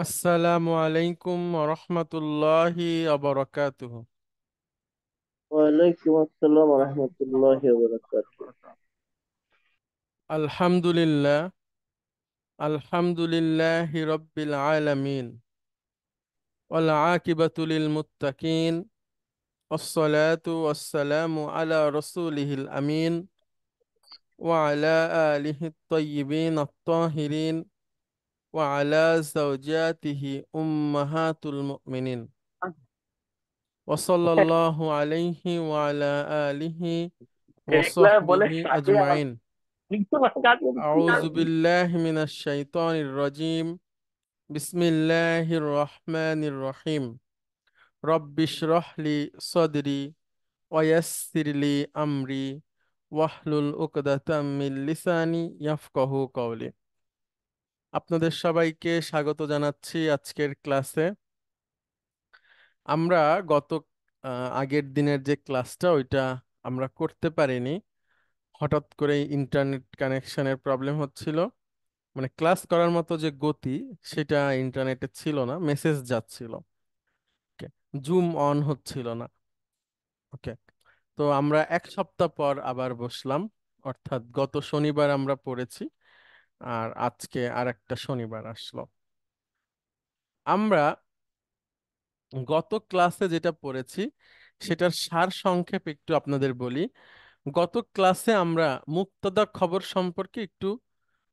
আসসালামু আলাইকুম রহমতুল্লাহি আবরাকাতুহু। ওয়ালাইকুম আসসালাম রহমতুল্লাহি ওয়া বারাকাতুহু। আলহামদুলিল্লাহ, আলহামদুলিল্লাহি রব্বিল আলামিন, ওয়াল আকিবাতু লিল মুত্তাকিন, ওয়াসসালাতু ওয়াসসালামু আলা রাসূলিহিল আমিন, ওয়া আলা আলিহি আত-তাইয়্যিবিন আত-তাহিরিন, ওয়া আলা যাওজাতিহি উম্মাহাতুল মুমিনিন, ওয়া সাল্লাল্লাহু আলাইহি ওয়া আলা আলিহি ওয়া দেখলা বলে সাহবিহি কাকে আমার আজমাইন। কিন্তু কাকে أعوذ بالله من الشيطان الرجيم. بسم الله الرحمن الرحيم. رب اشرح لي صدري ويسر لي أمري واحلل عقدة من লিসানি ইয়াফকাহু কওলি। আপনাদের সবাইকে স্বাগত জানাচ্ছি আজকের ক্লাসে। আমরা গত আগের দিনের যে ক্লাসটা ওইটা আমরা করতে পারিনি। হঠাৎ করে ইন্টারনেট কানেকশনের প্রবলেম হচ্ছিল, মানে ক্লাস করার মতো যে গতি সেটা ইন্টারনেটে ছিল না, মেসেজ যাচ্ছিল। ওকে, জুম অন হচ্ছিল না। ওকে, তো আমরা এক সপ্তাহ পর আবার বসলাম, অর্থাৎ গত শনিবার আমরা পড়েছি, আর আজকে আর একটা শনিবার আসলো। আমরা গত ক্লাসে যেটা পড়েছি সেটার সার সংক্ষেপ একটু আপনাদের বলি। গত ক্লাসে আমরা মুক্তাদা খবর সম্পর্কে একটু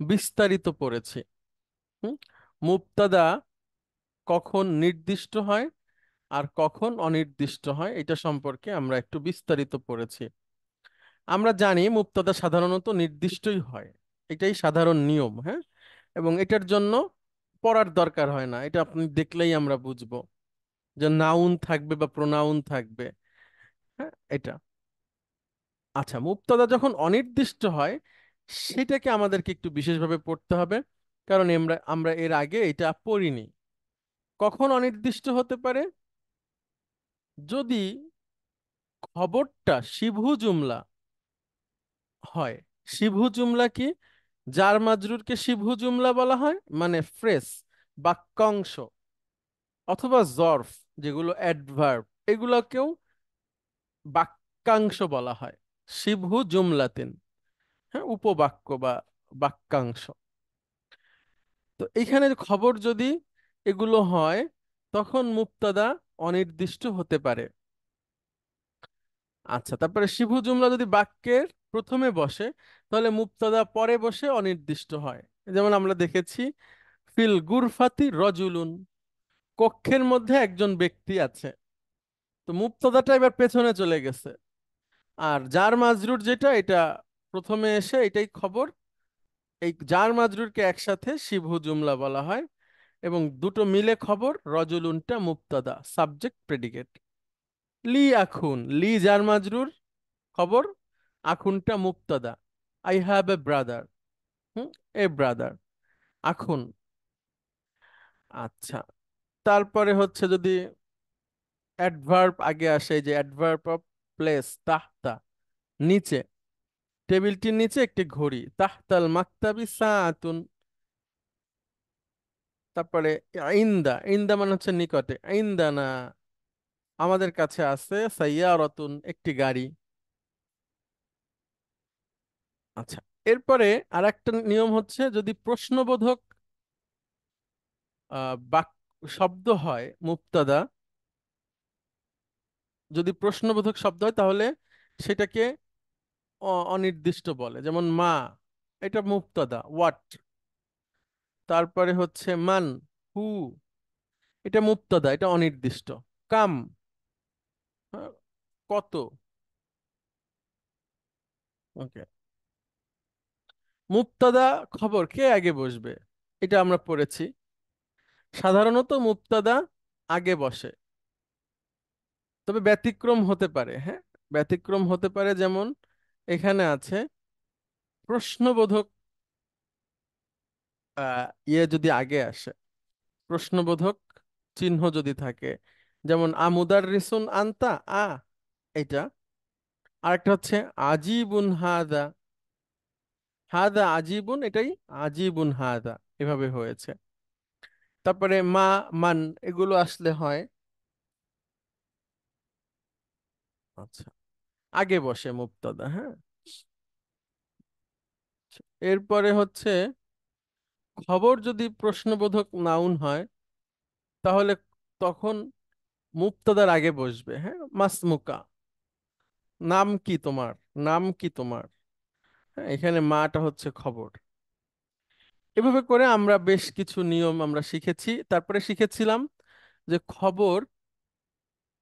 বিস্তারিত পড়েছি। হুম? মুক্তাদা কখন নির্দিষ্ট হয় আর কখন অনির্দিষ্ট হয় এটা সম্পর্কে আমরা একটু বিস্তারিত পড়েছি। আমরা জানি মুবতাদা সাধারণত নির্দিষ্টই হয়, এটাই সাধারণ নিয়ম, হ্যাঁ। এবং এটার জন্য পড়ার দরকার হয় না, এটা আপনি দেখলেই আমরা বুঝবো যে নাউন থাকবে বা প্রোনাউন থাকবে। হ্যাঁ, এটা আচ্ছা। মুবতাদা যখন অনির্দিষ্ট হয় সেটাকে আমাদেরকে একটু বিশেষভাবে পড়তে হবে, কারণ আমরা আমরা এর আগে এটা পড়িনি। কখন অনির্দিষ্ট হতে পারে? যদি খবরটা শিবহু জুমলা হয়। শিবহু জুমলা কি? জার মাজরুরকে শিবহু জুমলা বলা হয়, মানে ফ্রেজ, বাক্যাংশ, অথবা জর্ফ, যেগুলো অ্যাডভার্ব, এগুলোকেও বাক্যাংশ বলা হয়। শিবহু জুমলাতিন, হ্যাঁ, উপবাক্য বা বাক্যাংশ। তো এইখানে খবর যদি এগুলো হয় তখন মুবতাদা অনির্দিষ্ট হতে পারে। আচ্ছা, তারপরে শিবহু জুমলা যদি বাক্যের প্রথমে বসে তাহলে মুবতাদা পরে বসে অনির্দিষ্ট হয়। যেমন আমরা দেখেছি, ফিল গুরফাতি রজুলুন, কক্ষের মধ্যে একজন ব্যক্তি আছে। তো মুবতাদাটা এবার পেছনে চলে গেছে, আর জার মাজরুর যেটা, এটা প্রথমে এসে এটাই খবর। এই জার মাজরুরকে একসাথে শিবহু জুমলা বলা হয়, এবং দুটো মিলে খবর। রজুলুনটা মুবতাদা, সাবজেক্ট প্রেডিকেট। লি আখুন, লি জার মাজরুর খবর, আখুনটা মুবতাদা। I have a brother, hmm, a brother, আখুন। আচ্ছা, তারপরে হচ্ছে যদি অ্যাডভার্ব আগে আসে, এই যে অ্যাডভার্ব অফ প্লেস, তাহতা, নিচে, টেবিলটির নিচে একটি ঘড়ি, তাহতাল মাকতাবি সাআতুন। তারপরে ইন্দা, ইন্দা মানে হচ্ছে নিকটে, ইন্দানা আমাদের কাছে আছে, সাইয়ারাতুন একটি গাড়ি। আচ্ছা, এরপরে আর একটা নিয়ম হচ্ছে, যদি প্রশ্নবোধক বাক শব্দ হয় মুবতাদা, যদি প্রশ্নবোধক শব্দ হয় তাহলে সেটাকে অনির্দিষ্ট বলে। যেমন মা, এটা মুবতাদা, হোয়াট। তারপরে হচ্ছে মান, হু, এটা মুবতাদা, এটা অনির্দিষ্ট। কাম, কত। ওকে, মুবতাদা খবর কে আগে বসবে এটা আমরা পড়েছি। সাধারণত মুবতাদা আগে বসে, তবে ব্যতিক্রম হতে পারে, হ্যাঁ। ব্যতিক্রম হতে পারে, যেমন এখানে আছে প্রশ্নবোধক যদি আগে আসে, প্রশ্নবোধক চিহ্ন যদি থাকে, যেমন আমুদার রিসুন আনতা, এটা। আরেকটা হচ্ছে আজীবুন হাদা, হাদা আজীবুন, এটাই আজীবুন হাদা, এভাবে হয়েছে। তারপরে মা, মান, এগুলো আসলে হয়। আচ্ছা, আগে বসে মুবতাদা, হ্যাঁ। এরপরে হচ্ছে খবর যদি প্রশ্নবোধক নাউন হয়, তাহলে তখন মুবতাদার আগে বসবে, হ্যাঁ। মাসমুকা, নাম কি তোমার, নাম কি তোমার, হ্যাঁ, এখানে মাটা হচ্ছে খবর। এভাবে করে আমরা বেশ কিছু নিয়ম আমরা শিখেছি। তারপরে শিখেছিলাম যে খবর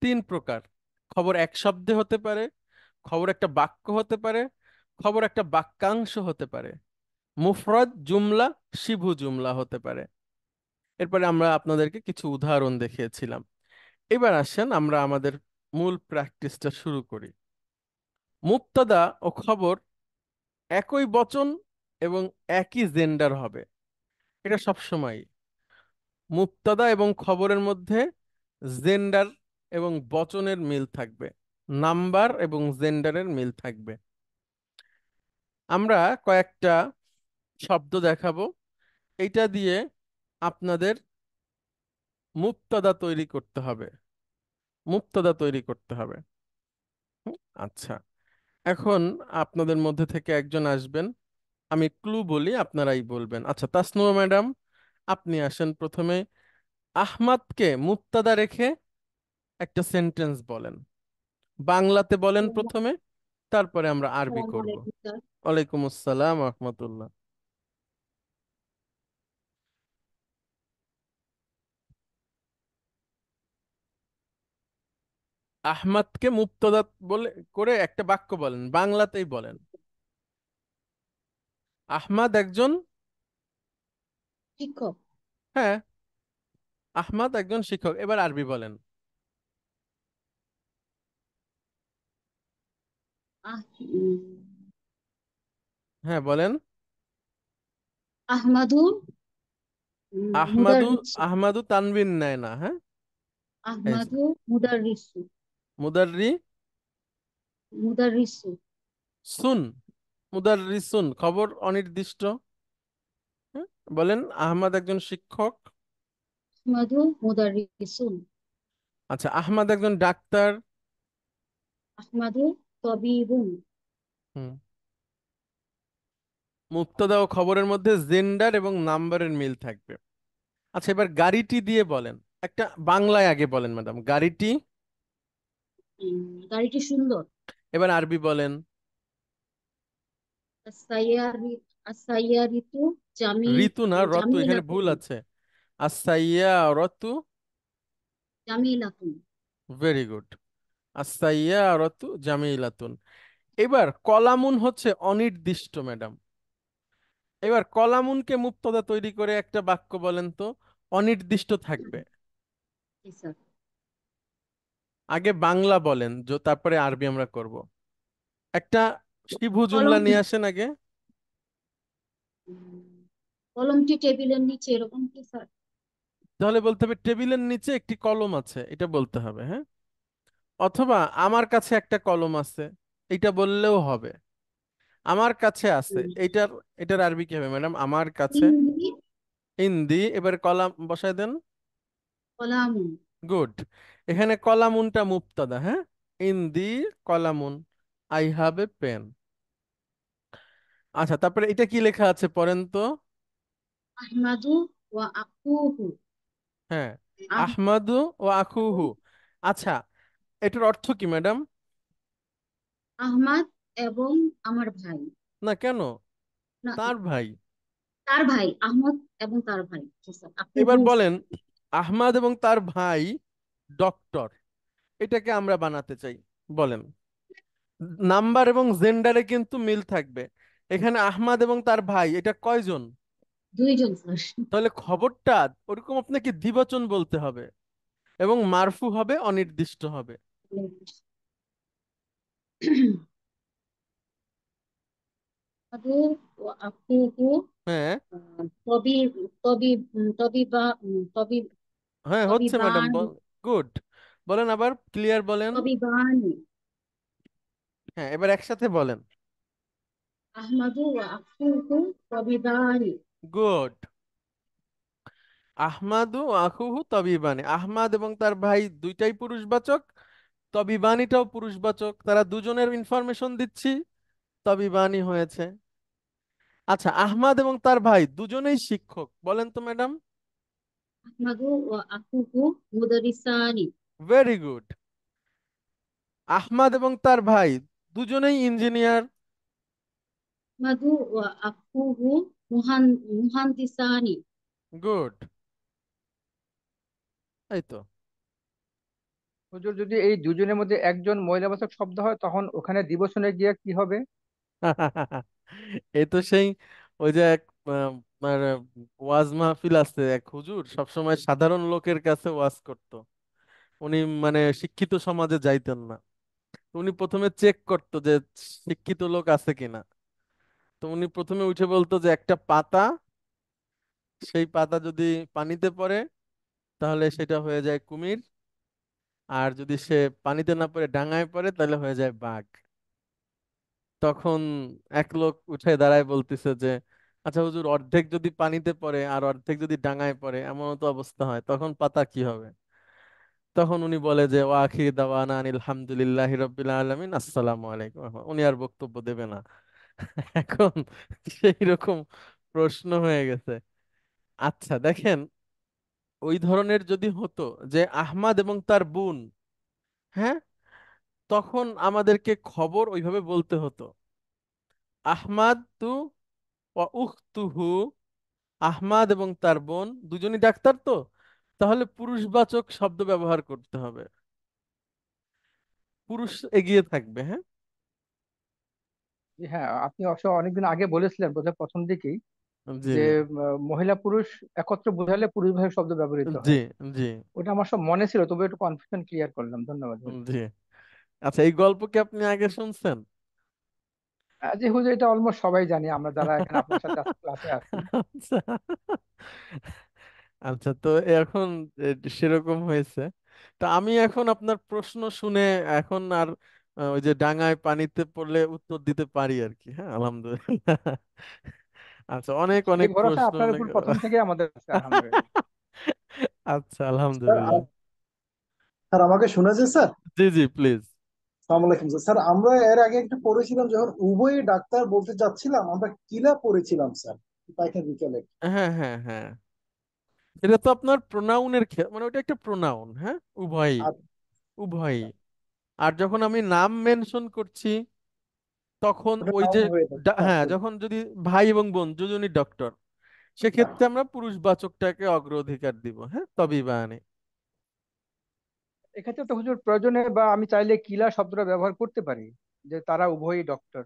তিন প্রকার। খবর এক শব্দে হতে পারে, খবর একটা বাক্য হতে পারে, খবর একটা বাক্যাংশ হতে পারে, মুফরদ, জুমলা, শিবু জুমলা হতে পারে। এরপরে আমরা আপনাদেরকে কিছু উদাহরণ দেখিয়েছিলাম। এবার আসেন আমরা আমাদের মূল প্র্যাকটিসটা শুরু করি। মুবতাদা ও খবর একই বচন এবং একই জেন্ডার হবে, এটা সব সময়। মুবতাদা এবং খবরের মধ্যে জেন্ডার এবং বচনের মিল থাকবে, নাম্বার এবং জেন্ডারের মিল থাকবে। আমরা কয়েকটা শব্দ দেখাবো, এইটা দিয়ে আপনাদের মুবতাদা তৈরি করতে হবে, মুবতাদা তৈরি করতে হবে। আচ্ছা, এখন আপনাদের মধ্যে থেকে একজন আসবেন, আমি ক্লু বলি, আপনারাই বলবেন। আচ্ছা, তাসনুয়া ম্যাডাম, আপনি আসেন প্রথমে। আহমাদকে মুবতাদা রেখে একটা সেন্টেন্স বলেন, বাংলাতে বলেন প্রথমে, তারপরে আমরা আরবি আসসালামু করব। আলাইকুম স্যার। ওয়ালাইকুম আসসালাম রহমতুল্লাহ। আহমাদকে মুবতাদা বলে করে একটা বাক্য বলেন, বাংলাতেই বলেন। আহমাদ একজন, শিক্ষক। হ্যাঁ, আহমাদ একজন শিক্ষক। এবার আরবি বলেন। আহ উম, হ্যাঁ বলেন। আহমাদু আহমাদু, মুদাররিসু। আহমাদু তানবিন নেয় না, হ্যাঁ। এই যে আহমাদু মুদাররিসু। মুদাররি মুদাররিসু। সুন, মুদাররিসুন খবর অনির্দিষ্ট, হ্যাঁ? বলেন আহমাদ একজন শিক্ষক। আহমাদু মুদাররিসুন। আচ্ছা, আহমাদ একজন ডাক্তার। আহমাদু তবিবুন। হুম। মুবতাদা ও খবরের মধ্যে জেন্ডার এবং নাম্বারের মিল থাকবে। আচ্ছা, এবার গাড়িটি দিয়ে বলেন। একটা বাংলায় আগে বলেন ম্যাডাম, গাড়িটি। গাড়িটি সুন্দর। এবার আরবি বলেন। আসাইয়ারি আসাইয়ারিতু জামি ঋতু না, রতু, এখানে ভুল জামিলাতুন। আছে। আস-সাইয়ারাতু, জামিলাতুন। Very good. আস-সাইয়ারাতু জামিলাতুন। এবার কলামুন হচ্ছে অনির্দিষ্ট ম্যাডাম। এবার কলামুনকে মুবতাদা তৈরি করে একটা বাক্য বলেন তো, অনির্দিষ্ট থাকবে। জি স্যার। আগে বাংলা বলেন, তারপরে আরবি আমরা করব। একটা শিভু জুমলা কলমটি নিয়ে আসেন আগে। কলমটি টেবিলের নিচে, এরকম কি স্যার? তাহলে বলতে হবে টেবিলের নিচে একটি কলম আছে, এটা বলতে হবে, হ্যাঁ। অথবা আমার কাছে একটা কলম আছে, এটা বললেও হবে। আমার কাছে আছে, এইটার এটার আরবি কি হবে ম্যাডাম? আমার কাছে। ইন্দি ইন্দি, এবার কলাম বসায় দেন। কলামুন। গুড। এখানে কলামুনটা মুবতাদা, হ্যাঁ। ইন্দি কলামুন, আই হ্যাভ এ পেন। আচ্ছা, তারপরে এটা কি লেখা আছে পড়েন তো। আহমাদু ওয়া আকুহু। হ্যাঁ, আহমাদু ও আখুহু। আচ্ছা, এটার অর্থ কি ম্যাডাম? আহমাদ এবং আমার ভাই। না কেন, না, তার ভাই। তার ভাই আহমদ এবং তার ভাই। জি স্যার, এবার আকুহু বলেন, স্যার। আহমাদ এবং তার ভাই ডক্টর, এটাকে আমরা বানাতে চাই, বলেন। নাম্বার এবং জেন্ডারে কিন্তু মিল থাকবে। এখানে আহমাদ এবং তার ভাই, এটা কয়জন? দুইজন স্যার। তাহলে খবরটা ওরকম আপনাকে দ্বিবচন বলতে হবে, এবং মারফু হবে, অনির্দিষ্ট হবে। আহমাদু ওয়া আকুহু। হ্যাঁ, তবি তবি তবিবা তবি হ্যাঁ হচ্ছে ম্যাডাম, তবিবান গুড। বলেন আবার, ক্লিয়ার বলেন। তবিবানি। হ্যাঁ, এবার একসাথে বলেন। আহমাদু ওয়া আকুহু তবিবানি। গুড। আহমাদু আখুহু তবিবানি, আহমাদ এবং তার ভাই দুইটাই পুরুষবাচক, তবিবানিটাও পুরুষবাচক, তারা দুজনের ইনফরমেশন দিচ্ছি, তবিবানি হয়েছে। আচ্ছা, আহমাদ এবং তার ভাই দুজনেই শিক্ষক, বলেন তো ম্যাডাম। আহমাদু ওয়া আখুহু মুদারিসানি। Very good. আহমাদ এবং তার ভাই দুজনেই ইঞ্জিনিয়ার। আহমাদু ওয়া আখুহু মুহান্দিসানি। গুড। এই তো। হুজুর, যদি এই দুজনের মধ্যে একজন মহিলাবাচক শব্দ হয় তখন ওখানে দিবসনে গিয়ে কি হবে? এই তো সেই, ওই যে এক মানে ওয়াজ মাহফিল আছে, এক হুজুর সবসময় সাধারণ লোকের কাছে ওয়াজ করতো। উনি মানে শিক্ষিত সমাজে যাইতেন না। তো উনি প্রথমে চেক করতো যে শিক্ষিত লোক আছে কিনা। তো উনি প্রথমে উঠে বলতো যে একটা পাতা, সেই পাতা যদি পানিতে পড়ে তাহলে সেটা হয়ে যায় কুমির, আর যদি সে পানিতে না পড়ে ডাঙায় পড়ে তাহলে হয়ে যায় বাঘ। তখন এক লোক উঠে দাঁড়ায় বলতেছে যে, আচ্ছা হুজুর, অর্ধেক যদি পানিতে পড়ে আর অর্ধেক যদি ডাঙায় পড়ে, এমন তো অবস্থা হয়, তখন পাতা কি হবে? তখন উনি বলে যে, ওয়া আখির দাওয়ানা আনিল হামদুলিল্লাহি রাব্বিল আলামিন, আসসালামু আলাইকুম। উনি আর বক্তব্য দেবে না। এখন সেই রকম প্রশ্ন হয়ে গেছে। আচ্ছা দেখেন, ওই ধরনের যদি হতো যে আহমাদ এবং তার বোন, হ্যাঁ, তখন আমাদেরকে খবর ওইভাবে বলতে হতো, আহমাদ তু ওয়া উখতুহু, আহমাদ এবং তার বোন দুজনই ডাক্তার তো, তাহলে পুরুষবাচক শব্দ ব্যবহার করতে হবে, পুরুষ এগিয়ে থাকবে, হ্যাঁ। জি, হ্যাঁ, আপনি অবশ্য অনেকদিন আগে বলেছিলেন বোধহয় প্রথম দিকেই জি যে জি মহিলা পুরুষ একত্র বোঝালে পুরুষভাষী শব্দ ব্যবহৃত জি হয়। জি ওটা আমার সব মনে ছিল, তবে একটু কনফিউশন ক্লিয়ার করলাম, ধন্যবাদ হুজুর। জি। আচ্ছা, এই গল্প কি আপনি আগে শুনছেন? জি হুজুর, এটা অলমোস্ট সবাই জানি, আমরা যারা এখানে আপনার সাথে ক্লাসে আছি। আচ্ছা। আচ্ছা, তো এখন সেরকম হয়েছে। তা আমি এখন আপনার প্রশ্ন শুনে এখন আর ওই যে ডাঙায় পানিতে পড়লে উত্তর দিতে পারি আর কি, হ্যাঁ, আলহামদুলিল্লাহ। আচ্ছা, অনেক সেই অনেক ভরসা প্রশ্ন, আপনার অনেক। উপর প্রথম থেকে আমাদের আছে, আলহামদুলিল্লাহ। আচ্ছা, স্যার আলহামদুলিল্লাহ। স্যার আমাকে শোনাছে স্যার? G G, please. সালাম আলাইকুম স্যার। স্যার আমরা এর আগে একটা পড়েছিলাম, যখন উভয়ই ডাক্তার বলতে চাচ্ছিলাম, আমরা কিলা পড়েছিলাম স্যার, পাইকার বিকেলে। হ্যাঁ হ্যাঁ হ্যাঁ, এটা তো আপনার প্রোনাউনের মানে ওটা একটা প্রোনাউন, হ্যাঁ, উভয়ই, উভয়ই। আচ্ছা, আর যখন আমি নাম মেনশন করছি, তখন ওটা ওই যে নাউন হয়ে থাকে। হ্যাঁ, আচ্ছা, যখন যদি ভাই এবং বোন দুজনই ডক্টর, সেক্ষেত্রে আচ্ছা। আমরা পুরুষবাচকটাকে অগ্রাধিকার দিব, হ্যাঁ, তবেই বা আনে। এক্ষেত্রে তো হুজুর প্রয়োজনে বা আমি চাইলে কিলা শব্দটা ব্যবহার করতে পারি, যে তারা উভয়ই ডক্টর।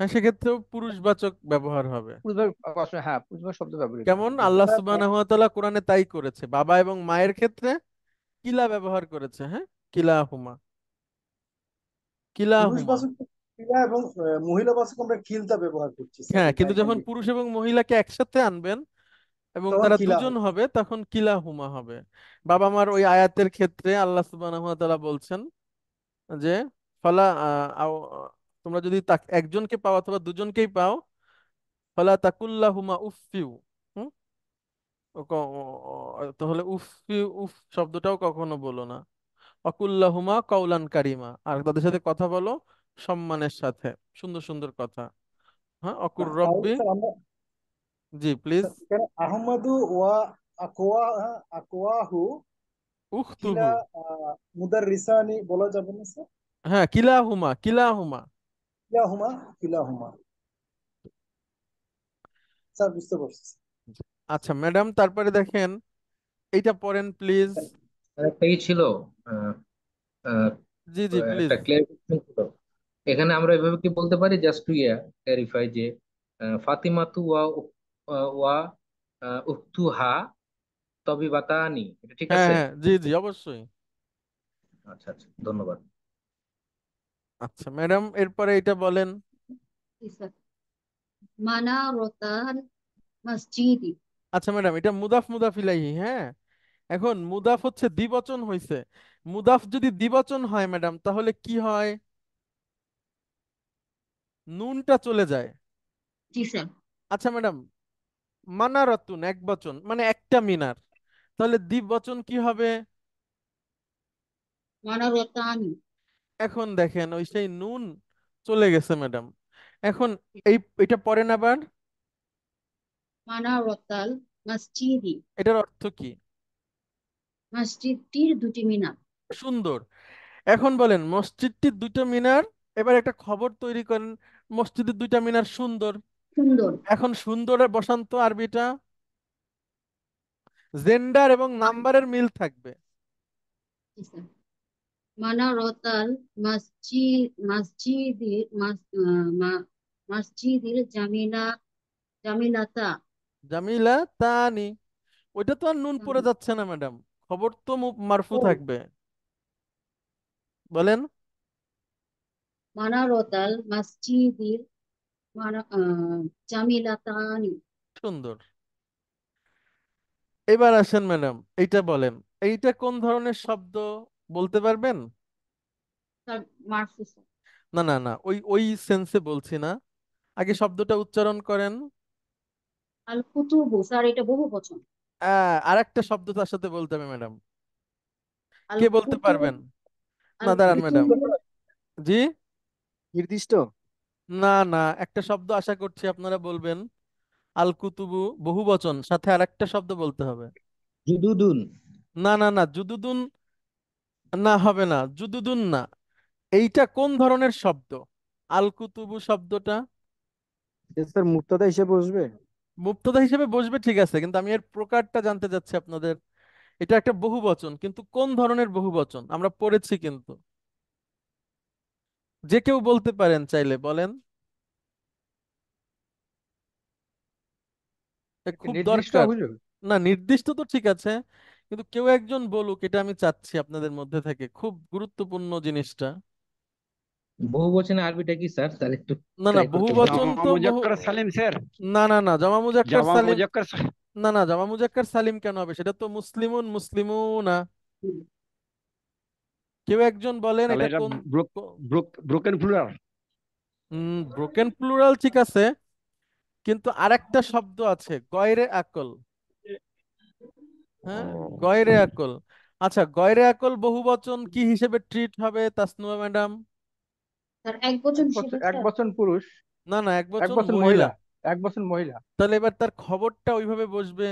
হ্যাঁ, সেক্ষেত্রেও পুরুষবাচক ব্যবহার হবে। পুরুষভাষী, হ্যাঁ, পুরুষভাষী শব্দ ব্যবহৃত কেমন হবে, জি আল্লাহ হুজুর। স্যার সুবহানাহু ওয়া তাআলা কোরআনে তাই করেছে, বাবা এবং মায়ের ক্ষেত্রে কিলা ব্যবহার করেছে, হ্যাঁ, কিলাহুমা, কিলাহুমা। পুরুষবাচক কিলা এবং মহিলাবাচক আমরা খিলতা ব্যবহার করছি স্যার, হ্যাঁ, এটা কিন্তু এখানে যখন পুরুষ এবং মহিলাকে একসাথে আনবেন এবং তখন তারা কিলা দুজন হবে। হবে, তখন কিলাহুমা হবে। বাবা মার ওই আয়াতের ক্ষেত্রে আল্লাহ সুবহানাহু ওয়া তাআলা বলছেন যে, ফালা তোমরা যদি একজনকে পাও অথবা দুজনকেই পাও, ফালা তাকুল্লাহুমা উফফিউ, হুম, তাহলে উফফিউ, উফ শব্দটাও কখনো বলো না। অকুল্লাহুমা কাউলান কারিমা, আর তাদের সাথে কথা বলো সম্মানের সাথে, সুন্দর সুন্দর কথা। হ্যাঁ, অকুর তাহলে রব্বি। স্যার আমরা, জি প্লিজ। স্যার এখানে আহমদু ওয়া আকওয়া আকওয়াহু কিলা উখতুহু। মুদাররিসানি বলা যাবে না স্যার? হ্যাঁ, কিলাহুমা, কিলাহুমা। কিলাহুমা, কিলাহুমা। স্যার বুঝতে পারছি। আচ্ছা ম্যাডাম, তারপরে দেখেন, এইটা পড়েন প্লিজ। একটা ছিল, আহ, আহ, জি জি, প্লিজ। একটা ক্লিয়ারিফিকেশন ছিল। এখানে আমরা এভাবে কি বলতে পারি, জাস্ট টু ক্লিয়ারিফাই যে ফাতিমাতু ওয়া উখতুহা তবিবাতানি, এটা ঠিক হ্যাঁ আছে? হ্যাঁ, জি জি, অবশ্যই। আচ্ছা আচ্ছা, ধন্যবাদ। আচ্ছা ম্যাডাম, এরপরে এটা বলেন। জি স্যার। মানারতাল মসজিদি। আচ্ছা ম্যাডাম, এটা মুদাফ মুদাফ ইলাইহি, হ্যাঁ। এখন মুদাফ হচ্ছে দ্বিবচন হইছে, মুদাফ যদি দ্বিবচন হয় ম্যাডাম, তাহলে কি হয়? নুনটা চলে যায়। জি স্যার। আচ্ছা ম্যাডাম, মানারাতুন এক বচন, মানে একটা মিনার, তাহলে দ্বিবচন কি হবে? মানারতানি। এখন দেখেন ওই সেই নুন চলে গেছে ম্যাডাম। এখন এটা পড়েন আবার। মানারতাল মসজিদি। এটার অর্থ কি? মসজিদটির দুটি মিনার। সুন্দর। এখন বলেন মসজিদটির দুটো মিনার। এবার একটা খবর তৈরি করেন, মসজিদের দুইটা মিনার সুন্দর। সুন্দর। এখন সুন্দরে বসান্ত আরবিটা জেন্ডার এবং নাম্বারের মিল থাকবে। জি স্যার। মানারতাল মসজিদির মসজিদির জামিলাতা। জামিলা তানি। ওইটা তো আর নুন পড়ে যাচ্ছে না ম্যাডাম, খবর তো মারফু ও, থাকবে। বলেন। মানারতাল মসজিদির জামিলাতানি। সুন্দর। এবার আসেন ম্যাডাম, এইটা বলেন, এইটা কোন ধরনের শব্দ বলতে পারবেন? স্যার মারফু স্যার। না না না, ওই ওই সেন্সে বলছি না, আগে শব্দটা উচ্চারণ করেন। আল কুতুবু স্যার, এটা বহু বচন। আর একটা শব্দ তার সাথে বলতে হবে ম্যাডাম। আল কে বলতে কুতুব। পারবেন? না আল দাঁড়ান ম্যাডাম। কুতুবু। জি। নির্দিষ্ট। না না, একটা শব্দ আশা করছি আপনারা বলবেন। আল কুতুবু বহু বচন, সাথে আর একটা শব্দ বলতে হবে। জুদুদুন। না না না, জুদুদুন না, হবে না জুদুদুন না। এইটা কোন ধরনের শব্দ? আল কুতুবু শব্দটা এটা স্যার মুক্তদা হিসেবে বসবে। মুক্তদা হিসেবে বসবে, ঠিক আছে, কিন্তু আমি এর প্রকারটা জানতে চাচ্ছি আপনাদের। এটা একটা বহুবচন, কিন্তু কোন ধরনের বহুবচন আমরা পড়েছি কিন্তু। যে কেউ বলতে পারেন, চাইলে বলেন। এ এটা কি খুব নির্দিষ্ট দরকার। হুজুর? না, নির্দিষ্ট তো ঠিক আছে, কিন্তু কেউ একজন বলুক, এটা আমি চাচ্ছি আপনাদের মধ্যে থেকে, খুব গুরুত্বপূর্ণ জিনিসটা। বহু বচনে আরবিটা কি স্যার, তাহলে একটু না না, ট্রাই করতে বলুন। বহুবচন জামা তো বহু। মুজাক্কার সালিম স্যার। না না না, জামা মুজাক্কার জামা সালিম। মুজাক্কার না না, জামা মুজাক্কার সালিম কেন হবে? সেটা তো মুসলিমুন মুসলিমুনা। কেউ একজন বলেন তাহলে এটা এটা কোন। Broken plural. ব্রোকেন প্লুরাল ঠিক আছে, কিন্তু আরেকটা শব্দ আছে, গয়রে আকল। হ্যাঁ, গয়রে আকল। আচ্ছা, গয়রে আকল বহুবচন কি হিসেবে ট্রিট হবে তাসনুয়া ম্যাডাম? স্যার এক বচন এক হিসেবে বছর, এক স্যার। বছর পুরুষ, না না, এক এক বচন বছর মহিলা। মহিলা, এক বছর মহিলা। তাহলে এবার তার খবরটা ওইভাবে বসবে।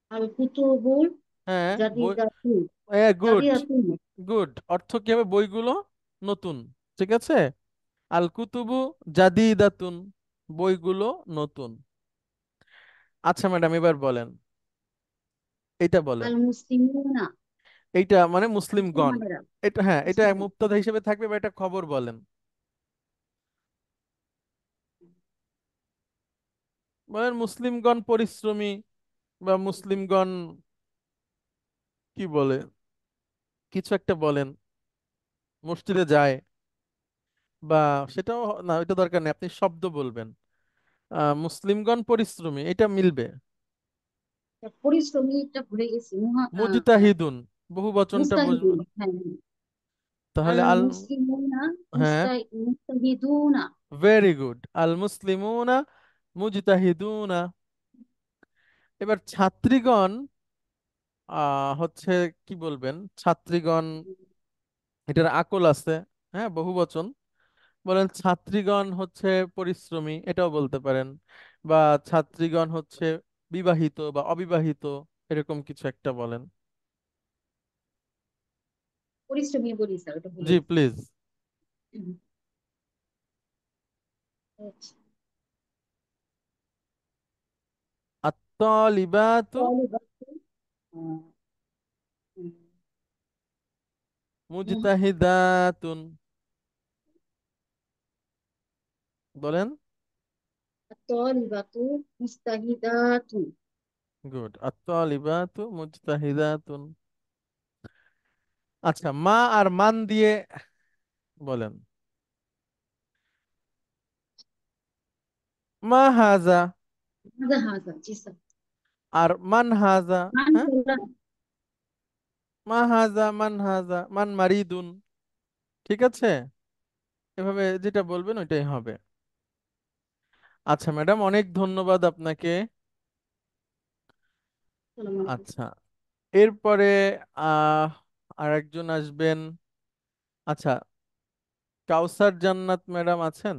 আল কুতুবুল হ্যাঁ, জাদিদাতু। গুড। জাদিদাতু। গুড, অর্থ কি হবে? বইগুলো নতুন। ঠিক আছে। আল কুতুবু জাদিদাতুন, বইগুলো নতুন। আচ্ছা ম্যাডাম, এবার বলেন, এইটা বলেন। আল মুসলিমুনা। এইটা মানে মুসলিমগণ। মুসলমানেরা। এটা, হ্যাঁ, এটা মুসলমান। মুক্তাদা হিসেবে থাকবে, বা এটা খবর বলেন। বলেন মুসলিমগণ পরিশ্রমী, বা মুসলিমগণ কি বলে, কিছু একটা বলেন, মসজিদে যায়, বা সেটাও না, ওইটা দরকার নেই, আপনি শব্দ বলবেন। মুসলিমগণ পরিশ্রমী, এটা মিলবে। পরিশ্রমীটা ভুলে গেছি। মুজতাহিদুন, বহু বচনটা বুঝবে। মুস্তাহিদুন। হ্যাঁ হ্যাঁ। আল তাহলে আল। মুসলিমুনা হ্যাঁ, মুস্তাহিদুনা। ভেরি গুড, আল মুসলিমুনা মুজতাহিদুনা। এবার ছাত্রীগণ, হচ্ছে কি বলবেন, ছাত্রীগণ, এটার আকল আছে। হ্যাঁ, বহু বচন। বলেন ছাত্রীগণ হচ্ছে পরিশ্রমী, এটাও বলতে পারেন। বা ছাত্রীগণ হচ্ছে বিবাহিত বা অবিবাহিত, এরকম কিছু একটা বলেন। পরিশ্রমী বলি স্যার, ওটা ভুলে জি গেছি। প্লিজ। আচ্ছা। আত্তালিবাতু তালিবাতু। আহ, উম, মুহ- মুজতাহিদাতুন, বলেন। তালিবাতু মুস্তাহিদাতু। গুড, আত্তালিবাতু মুজতাহিদাতুন। আচ্ছা, মা আর মান দিয়ে বলেন। মা হাজা হাজা হাজা, জি স্যার। আর মান হাজা। মান হ্যাঁ, বললা। মা হাজা মান হাজা মান মারিদুন। ঠিক আছে, এভাবে যেটা বলবেন ওইটাই হবে। আচ্ছা ম্যাডাম, অনেক ধন্যবাদ আপনাকে। আসসালামু আলাইকুম। আচ্ছা, এরপরে আহ আরেকজন আসবেন। আচ্ছা, কাউসার জান্নাত ম্যাডাম আছেন?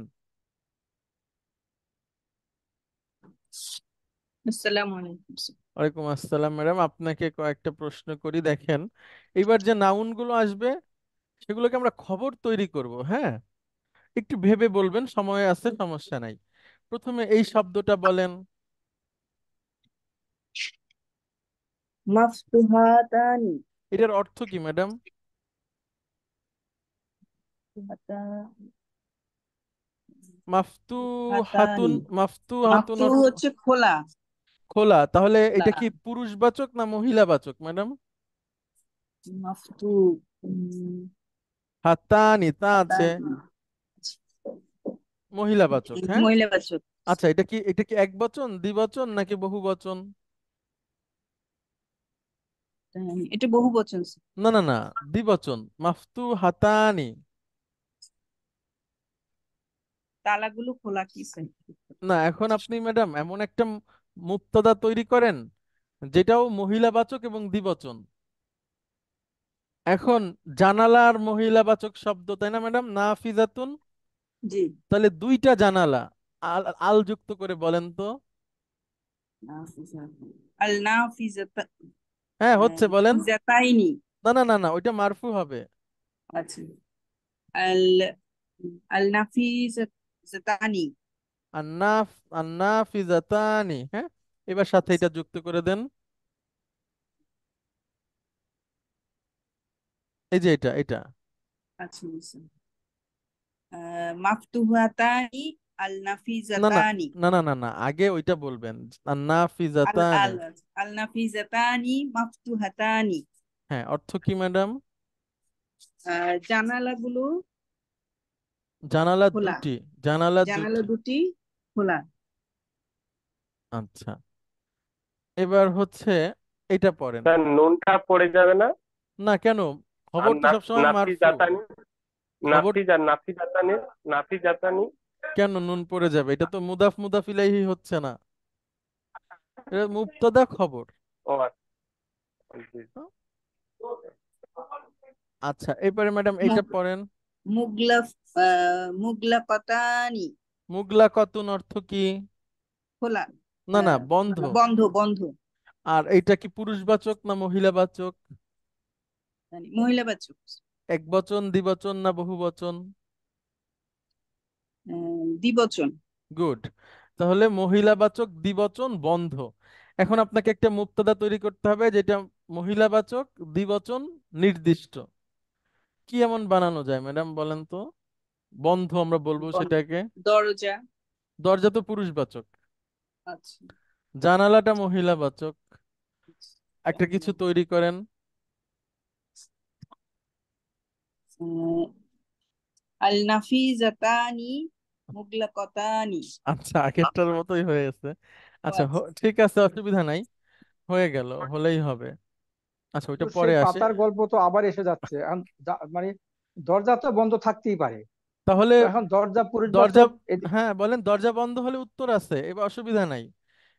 আসসালামু আলাইকুম স্যার। ওয়ালাইকুম আসসালাম ম্যাডাম, আপনাকে কয়েকটা প্রশ্ন করি, দেখেন। এবার যে নাউনগুলো আসবে সেগুলোকে আমরা খবর তৈরি করব, হ্যাঁ? একটু ভেবে বলবেন, সময় আছে, সমস্যা নাই। প্রথমে এই শব্দটা বলেন। মাফতুহাতানি। এটার অর্থ কি ম্যাডাম? মাফতু হাতুন, হাতানি। মাফতু হাতুন মাফতু অর্থ হচ্ছে খোলা। খোলা, তাহলে খোলা। এটা কি পুরুষবাচক না মহিলাবাচক ম্যাডাম? মাফতু হাতানি তা আছে, হাতানি। মহিলাবাচক, হ্যাঁ। মহিলাবাচক। আচ্ছা, এটা কি এক বচন, দ্বিবচন নাকি বহু বচন? এটা বহু বচন স্যার। না না না, দ্বিবচন, মাফতু হাতানি। তালাগুলো খোলা কি স্যার? না, এখন আপনি ম্যাডাম এমন একটা মুক্তদা তৈরি করেন যেটাও মহিলাবাচক এবং দ্বিবচন। এখন জানালার মহিলাবাচক শব্দ, তাই না ম্যাডাম, নাফিজাতুন? জি। তাহলে দুইটা জানালা, আল আল যুক্ত করে বলেন তো। আল নাফিজাতা। হ্যাঁ, হচ্ছে, বলেন। ফিজাতাইনি। না না না না, ওইটা মারফু হবে। আচ্ছা। আল আল নাফিজাতানি। আন্নাফ আন্নাফিজাতানি, হ্যাঁ। এবার সাথে এটা যুক্ত করে দেন, এই যে এটা। আচ্ছা স্যার। মাফতুহাতানি আল না না নাফিজাতানি। না না না না, আগে ওইটা বলবেন, আল আন্নাফিজাতানি। আল আল নাফিজাতানি মাফতুহাতানি। হ্যাঁ, অর্থ কি ম্যাডাম? জানালাগুলো জানালা খোলা। দুটি, জানালা জানালা দুটি। দুটি খোলা। আচ্ছা, এবার হচ্ছে এটা পড়েন। স্যার নুনটা পড়ে যাবে না? না, কেন? আর খবর তো সবসময় নাফি মারফু। জাতানি, খবর নাফি জাতানি, নাফি জাতানি। কেন নুন পড়ে যাবে? এটা তো মুদাফ মুদাফ ইলাইহি হচ্ছে না, এটা মুবতাদা খবর। ও আচ্ছা, জি। আচ্ছা, এবারে ম্যাডাম এটা মুগ পড়েন। মুগলা মুগলাকাতানি। মুগলা কতুন অর্থ কি? খোলা। না না, বন্ধ। বন্ধ বন্ধ। আর এটা কি পুরুষবাচক না মহিলাবাচক? মহিলাবাচক। এক বচন, দ্বিবচন না বহু বচন? দ্বিবচন। গুড। তাহলে মহিলাবাচক, দ্বিবচন, বন্ধ। এখন আপনাকে একটা মুক্তদা তৈরি করতে হবে যেটা মহিলাবাচক, দ্বিবচন, নির্দিষ্ট। কি এমন বানানো যায় ম্যাডাম, বলেন তো? বন্ধ আমরা বলবো সেটাকে। দরজা। দরজা তো পুরুষবাচক, আচ্ছা। জানালাটা মহিলাবাচক। একটা কিছু তৈরি করেন। আল নাফিজাতানি মুগলাকাতানি। আচ্ছা, আগেরটার মতোই হয়ে গেছে। ও আচ্ছা, আচ্ছা। ঠিক আছে, অসুবিধা নাই, হয়ে গেল, হলেই হবে। আচ্ছা, তো ওইটা সেই পরে আসে। পাতার গল্প তো আবার এসে যাচ্ছে এখন। মানে দরজা তো বন্ধ থাকতেই পারে। তাহলে তো এখন দরজা দরজা, পুরুষবাচক হ্যাঁ বলেন, দরজা বন্ধ হলে উত্তর আছে, এবার অসুবিধা নাই।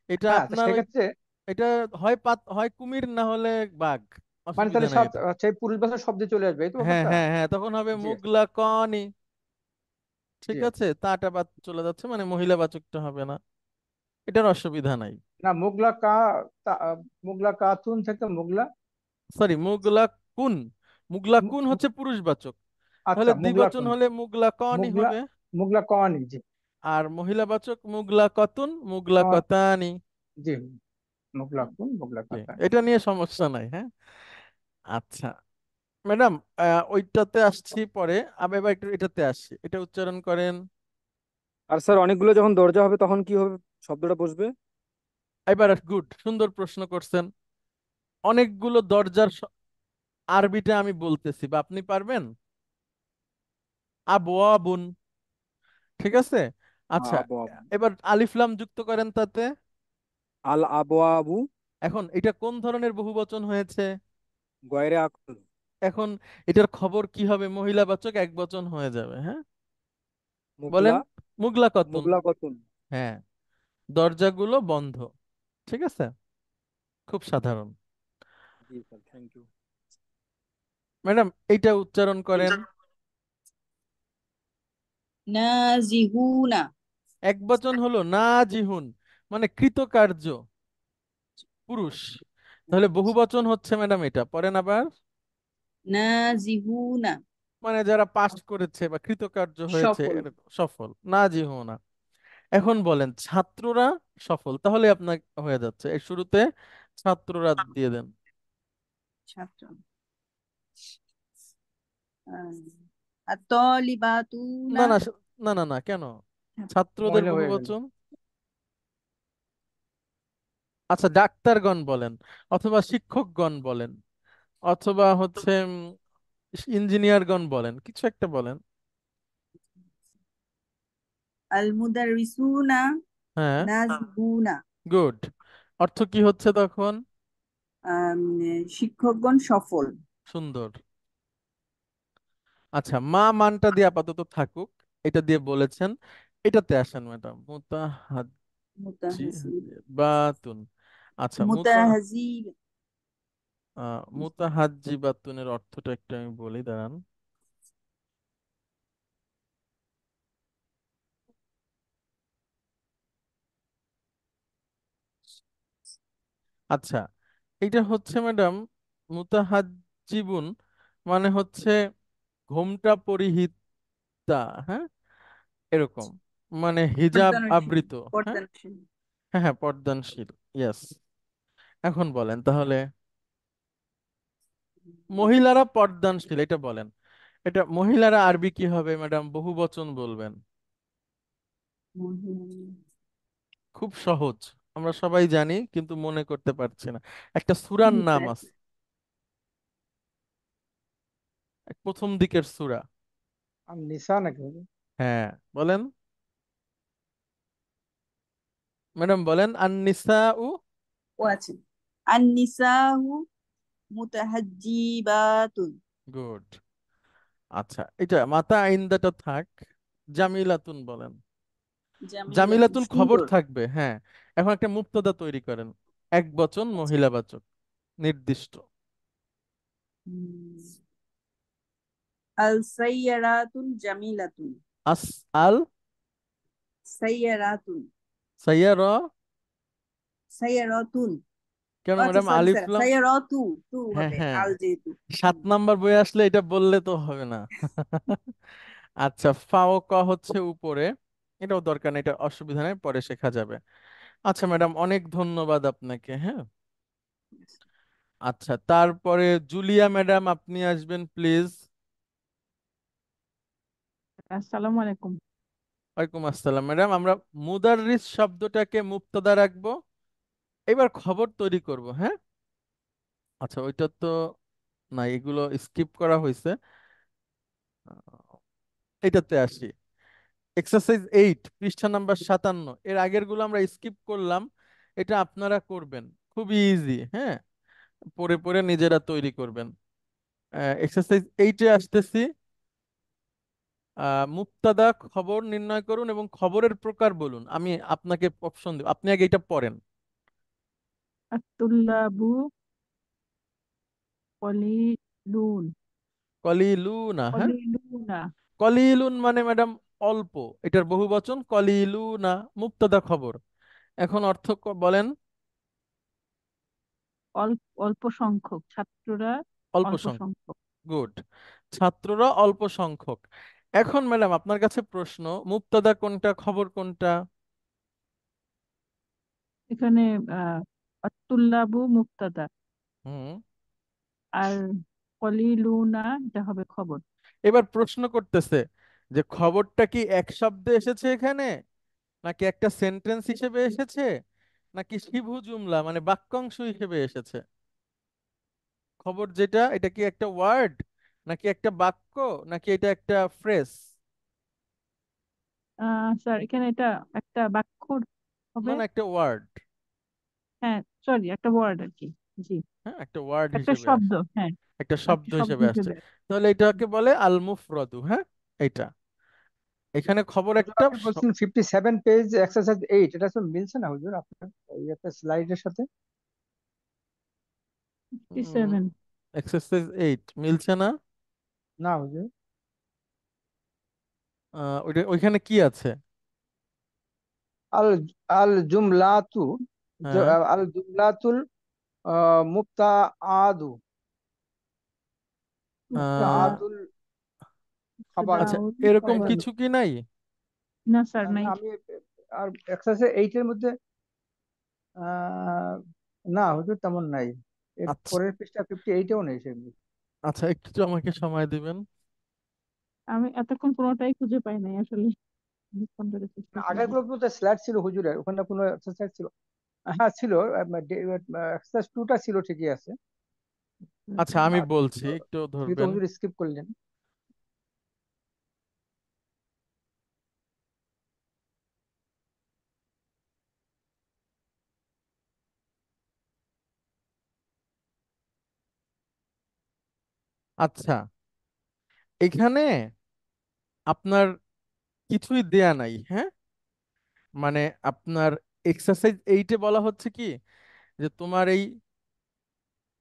এটা হ্যাঁ, তো আপনার ওই, সেক্ষেত্রে এটা হয় কুমির না হলে বাঘ, মানে অসুবিধা তাহলে নাই এটা। সেই পুরুষবাচক শব্দে চলে আসবে, এই তো হ্যাঁ ব্যাপারটা। হ্যাঁ হ্যাঁ, তখন হবে জি মুগলা কনি। ঠিক জি। আছে, তাটা বাদ চলে যাচ্ছে, মানে মহিলাবাচকটা হবে না, এটার অসুবিধা নাই। না, মুগলা কাতুন থেকে মুগলা। সরি, মুগলা কুন। মুগলা মু- কুন মু- হচ্ছে পুরুষবাচক, তাহলে আচ্ছা, মুগলা দ্বিবচন কুন। হলে মুগলা কনি মুগলা হবে। মুগলা কানি। জি। আর মহিলাবাচক মুগলা কতুন, মুগলা ক- কতানি। জি। মুগলা কুন মুগলা জি, কাতানি। এটা নিয়ে সমস্যা নাই, হ্যাঁ। আচ্ছা ম্যাডাম, ওইটাতে আসছি পরে, আমি এবার একটু এটাতে আসছি, এটা উচ্চারণ করেন। আর স্যার অনেকগুলো যখন দরজা হবে তখন কি হবে, শব্দটা বসবে? এবার গুড, সুন্দর প্রশ্ন করছেন। অনেকগুলো দরজার আরবিটা আমি বলতেছি, বা আপনি পারবেন? আবওয়াবুন, ঠিক আছে। আচ্ছা, আবু আবু। এবার আলিফ লাম যুক্ত করেন তাতে। আল আবু আবু। এখন এটা কোন ধরনের বহুবচন হয়েছে? গয়রে আকল। এখন এটার খবর কি হবে? মহিলাবাচক এক বচন হয়ে যাবে, হ্যাঁ। বলেন, মুগলা মুগলা কতুন। মুগলা কতুন। হ্যাঁ, দরজাগুলো বন্ধ, ঠিক আছে, খুব সাধারণ। জি স্যার, থ্যাংক ইউ। ম্যাডাম এইটা উচ্চারণ করেন। নাজিহুনা। এক বচন হলো না জিহুন, মানে কৃতকার্য পুরুষ। তাহলে বহু বচন হচ্ছে ম্যাডাম এটা পড়েন আবার, নাজিহুনা মানে যারা পাস করেছে বা কৃতকার্য হয়েছে সফল। এরকম সফল, না জিহুনা। এখন বলেন ছাত্ররা সফল, তাহলে আপনার হয়ে যাচ্ছে। এই শুরুতে ছাত্ররা দিয়ে দেন। ছাত্র। আত-তালিবাতুনা। না না না না না, কেন ছাত্রদের মহিলা বহু হয়ে গেল। বচন? আচ্ছা ডাক্তারগণ বলেন, অথবা শিক্ষকগণ বলেন, অথবা হচ্ছে ইঞ্জিনিয়ারগণ বলেন, কিছু একটা বলেন। আল-মুদাররিসুনা হ্যাঁ, নাজিহুনা। গুড। অর্থ কি হচ্ছে তখন? আম, শিক্ষকগণ সফল। সুন্দর। আচ্ছা মা মানটা দিয়ে আপাতত থাকুক, এটা দিয়ে বলেছেন। এটাতে আসেন ম্যাডাম, মুতাহাজিব মুতাহাজ্জিবাতুন। আচ্ছা মুতাহাজিব মুতাহাজ্জিবাতুনের অর্থটা একটু আমি বলি, দাঁড়ান। আচ্ছা এটা হচ্ছে ম্যাডাম মুতাহাজ্জিবুন, মানে হচ্ছে ঘোমটা পরিহিতা, হ্যাঁ এরকম, মানে হিজাব পর্দানশীল। আবৃত। হ্যাঁ পর্দানশীল। হ্যাঁ হ্যাঁ, পর্দানশীল, ইয়েস। এখন বলেন তাহলে মহিলারা পর্দানশীল এটা বলেন। এটা মহিলারা আরবি কি হবে ম্যাডাম? বহু বচন বলবেন। খুব সহজ, আমরা সবাই জানি কিন্তু মনে করতে পারছি না। একটা সূরার নাম নিসা। আছে, প্রথম দিকের সূরা। আর নিসা নাকি হুজুর? হ্যাঁ বলেন ম্যাডাম, বলেন আন-নিসাউ। ও আছে। আন-নিসাউ মুতাহাজ্জিবাতুন। গুড। আচ্ছা এটা মাতা আইন্দাটা থাক, জামিলাতুন বলেন। জামিলাতুন জামিলাতুন খবর সুন্দর। থাকবে, হ্যাঁ। এখন একটা মুবতাদা তৈরি করেন, এক বচন আচ্ছা। মহিলাবাচক নির্দিষ্ট। হুম। আল-সাইয়ারাতুন জামিলাতুন। আস আল সাইয়ারাতুন। সাইয়ারা, সাইয়ারাতুন। কেন আচ্ছা ম্যাডাম সরি আলিফ স্যার, লাম? সাইয়ারাতু তু হ্যাঁ হবে হ্যাঁ, আল যেহেতু। 7 নাম্বার বই আসলে এটা বললে তো হবে না। আচ্ছা ফাও ক হচ্ছে উপরে, এটাও দরকার নেই, এটা অসুবিধা নেই, পরে শেখা যাবে। আচ্ছা ম্যাডাম অনেক ধন্যবাদ আপনাকে, হ্যাঁ। আচ্ছা তারপরে জুলিয়া ম্যাডাম আপনি আসবেন প্লিজ। আসসালামু আলাইকুম। ওয়ালাইকুম আসসালাম ম্যাডাম। আমরা মুদাররিস শব্দটাকে মুবতাদা রাখবো, এবার খবর তৈরি করব, হ্যাঁ। আচ্ছা ওইটা তো না, এগুলো স্কিপ করা হয়েছে। এটাতে আসি, এক্সারসাইজ 8 পৃষ্ঠা নাম্বার 57, এর আগের গুলো আমরা স্কিপ করলাম, এটা আপনারা করবেন, খুবই ইজি, হ্যাঁ। পড়ে পড়ে নিজেরা তৈরি করবেন। এক্সারসাইজ 8-এ আসতেছি। মুবতাদা খবর নির্ণয় করুন এবং খবরের প্রকার বলুন। আমি আপনাকে অপশন দেব, আপনি আগে এটা পড়েন। আত-তুল্লাবু কলিলুন। কলিলুনা, হ্যাঁ। কলিলুনা। কলিলুন মানে ম্যাডাম অল্প, এটার বহু বচন কলিলুনা, মুবতাদা খবর। এখন অর্থ বলেন। অল্প অল্প সংখ্যক ছাত্ররা। অল্প অল্প সংখ্যক, সংখ্যক। গুড। ছাত্ররা অল্প সংখ্যক। এখন ম্যাডাম আপনার কাছে প্রশ্ন, মুবতাদা কোনটা খবর কোনটা? এখানে আত-তুল্লাবু মুবতাদা, হুম, আর কলিলুনা এটা হবে খবর। এবার প্রশ্ন করতেছে যে খবরটা কি এক শব্দে এসেছে এখানে, নাকি একটা সেন্টেন্স হিসেবে এসেছে, নাকি শিবু জুমলা মানে বাক্যাংশ হিসেবে এসেছে? খবর যেটা, এটা কি একটা ওয়ার্ড, নাকি একটা বাক্য, নাকি এটা একটা ফ্রেজ? স্যার এখানে এটা একটা বাক্য হবে। না না, একটা ওয়ার্ড। হ্যাঁ, সরি, একটা ওয়ার্ড আর কি। জি। হ্যাঁ একটা ওয়ার্ড একটা হিসেবে শব্দ, আসছে, হ্যাঁ। একটা একটা শব্দ শব্দ হিসেবে আসছে। হিসেবে। তাহলে এটাকে বলে আল মুফরাদু, হ্যাঁ। এটা এখানে খবর হুজুর একটা আপনি বলছেন 57 পেজ এক্সারসাইজ 8, এটা তো মিলছে না হুজুর আপনার এই একটা স্লাইডের সাথে? 57। এক্সারসাইজ 8 মিলছে না। না হুজুর। ওইখানে কি আছে? আল আল জুমলাতু, হ্যাঁ। আল জুমলাতুল মুক্তা আদু, মুক্তা আহ, আদুল খাবার। আচ্ছা, মুবতাদাউল এরকম খবর। কিছু কি নাই? না স্যার, নাই। আমি আর এক্সারসাইজ 8 এর মধ্যে আহ, না হুজুর তেমন নাই। এর আচ্ছা, পরের পৃষ্ঠা 58-এও নেই সেগুলো। আচ্ছা, একটু আমাকে সময় দিবেন। আমি এতক্ষণ কোনোটাই খুঁজে পাই নাই আসলে, অনেকক্ষণ ধরে চেষ্টা আগের করলাম। গুলো স্ল্যাট ছিল হুজুরের, ওখানে কোনো এক্সারসাইজ ছিল? হ্যাঁ ছিল, এক্সারসাইজ 2টা ছিল, ঠিকই আছে। আচ্ছা, আমি আর বলছি, একটু থ্রি তো ধরবেন। হুজুর স্কিপ করলেন। আচ্ছা, এখানে আপনার কিছুই দেয়া নাই, হ্যাঁ। মানে আপনার এক্সারসাইজ 8-এ বলা হচ্ছে কি, যে তোমার এই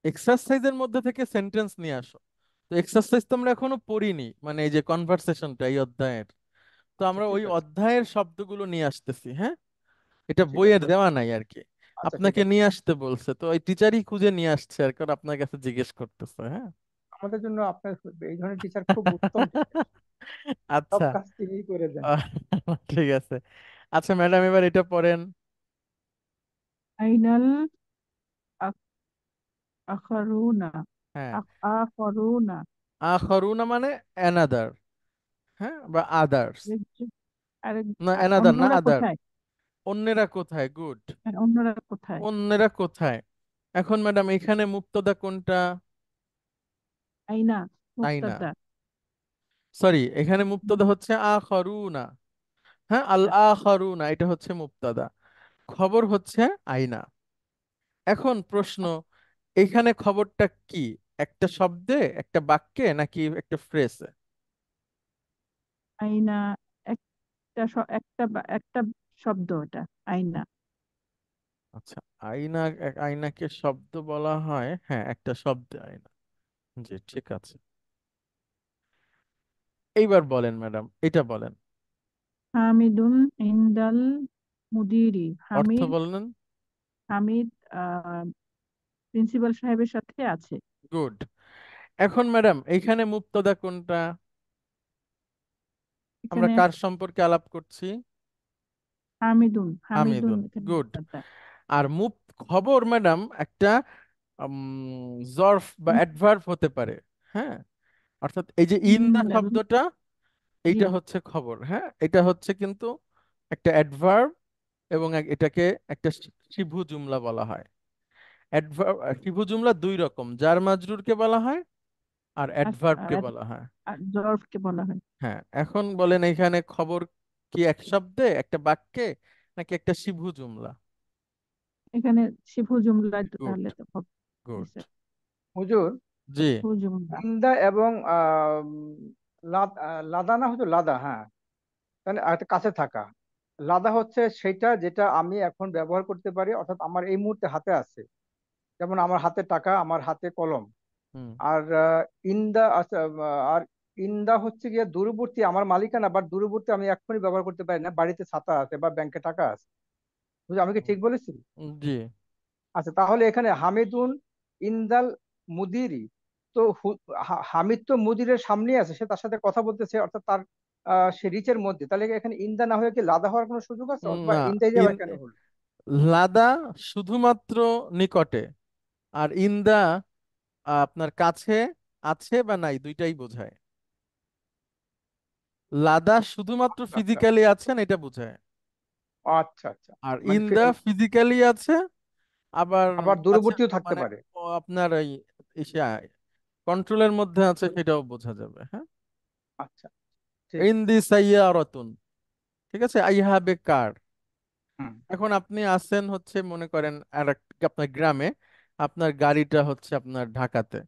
এক্সারসাইজের মধ্যে থেকে সেন্টেন্স নিয়ে আসো। তো এক্সারসাইজ তো আমরা এখনো পড়িনি, মানে এই যে কনভারসেশনটা এই অধ্যায়ের। তো আচ্ছা আমরা ঠিক ওই আছে, অধ্যায়ের শব্দগুলো নিয়ে আসতেছি, হ্যাঁ। এটা ঠিক বইয়ের আছে। দেওয়া নাই আর কি। আচ্ছা ঠিক আপনাকে আছে। নিয়ে আসতে বলছে, তো ওই টিচারই খুঁজে নিয়ে আসছে আর কি, ওরা আপনার কাছে জিজ্ঞেস করতেছে, হ্যাঁ। আমাদের জন্য আপনার এই ধরনের টিচার খুব উত্তম টিচার, সব আচ্ছা। কাজ তিনিই করে দেন। আহ, ঠিক আছে। আচ্ছা ম্যাডাম, এবার এটা পড়েন। আইনাল আখ- আখারুনা। হ্যাঁ, আখারুনা। আখরুনা মানে অ্যানাদার, হ্যাঁ, বা আদার্স। আরেক না, অ্যানাদার না, অন্যরা আদার। কোথায়? অন্যেরা কোথায়, গুড। অন্যরা কোথায়? অন্যেরা কোথায়। এখন ম্যাডাম এখানে মুক্তদা কোনটা? আইনা তাই না, মুক্তাদা। সরি, এখানে মুক্তদা হচ্ছে আখরুনা। হ্যাঁ, আল আচ্ছা, আখরুনা এটা হচ্ছে মুক্তাদা, খবর হচ্ছে আইনা। এখন প্রশ্ন, এখানে খবরটা কি? একটা শব্দে, একটা বাক্যে, নাকি একটা ফ্রেজে? আইনা একটা শব্দ এটা, আইনা। আচ্ছা, আইনা, আইনাকে শব্দ বলা হয়, হ্যাঁ, একটা শব্দে আইনা। জি, ঠিক আছে। এইবার বলেন ম্যাডাম, এটা বলেন। হামিদুন ইনদাল মুদিরি। অর্থ হামিদ বলেন। হামিদ প্রিন্সিপাল সাহেবের সাথে আছে। গুড। এখন ম্যাডাম এইখানে মুক্তদা কোনটা? আমরা এখানে কার সম্পর্কে আলাপ করছি? হামিদুন হামিদুন হামিদুন, এখানে গুড। মুক্তাদা। আর খবর ম্যাডাম একটা জর্ফ বা হুম, অ্যাডভার্ব হতে পারে, হ্যাঁ। অর্থাৎ এই যে ইন দা এবং শব্দটা, জি। এইটা হচ্ছে খবর, হ্যাঁ। এটা হচ্ছে কিন্তু একটা অ্যাডভার্ব, এবং এটাকে একটা শিভু জুমলা বলা হয়। অ্যাডভার্ব, শিভু জুমলা দুই রকম, জার মাজরুরকে বলা হয় আর আর অ্যাডভার্বকে আর- বলা হয়। আর জরফকে বলা হয়। হ্যাঁ, এখন বলেন এখানে খবর কি এক শব্দে, একটা বাক্যে, নাকি একটা শিভু জুমলা? এখানে শিফু জুমলা গুড, তাহলে তো হবে। জি গুড। স্যার, হুজুর, জি, শিফু জুমলা। ইন্দা এবং লাদানা হচ্ছে লাদা, হ্যাঁ, তাহলে একটা কাছে থাকা। লাদা হচ্ছে সেটা যেটা আমি এখন ব্যবহার করতে পারি, অর্থাৎ আমার এই মুহূর্তে হাতে আছে, যেমন আমার হাতে টাকা, আমার হাতে কলম। হুম, আর ইন্দা আচ্ছা, আর ইন্দা হচ্ছে গিয়ে দূরবর্তী, আমার মালিকানা, বাট দূরবর্তী আমি এক্ষুনি ব্যবহার করতে পারি না, বাড়িতে ছাতা আছে বা ব্যাংকে টাকা আছে। বুঝলি, আমি কি ঠিক বলেছি? জি। আচ্ছা, তাহলে এখানে হামিদুন ইন্দাল মুদিরি, তো হামিদ তো মুদিরের সামনে আছে, সে তার সাথে কথা বলতেছে, অর্থাৎ তার সে রিচের মধ্যে, তাহলে এখানে ইন্দা না হয়ে কি লাদা হওয়ার কোনো সুযোগ আছে, অথবা না, ইন্দাই ইন যাবে কেন হলো? লাদা শুধুমাত্র নিকটে, আর ইন্দা আপনার কাছে আছে বা নাই দুইটাই বোঝায়। লাদা শুধুমাত্র আচ্ছা ফিজিক্যালি আছেন এটা বোঝায়, আচ্ছা আচ্ছা। আর মানে ইন্দা ফিজিক্যালি আছে, আবার আবার আছে, দূরবর্তীও থাকতে মানে পারে। আপনার ওই কন্ট্রোলের মধ্যে আছে, সেটাও বোঝা যাবে, হ্যাঁ। আচ্ছা, ঠিক আছে। ইন্দি সাইয়ারাতুন, ঠিক আছে, আই হ্যাভ এ কার। হুম। এখন আপনি আছেন হচ্ছে, মনে করেন আর আপনার গ্রামে, আপনার গাড়িটা হচ্ছে আপনার ঢাকাতে,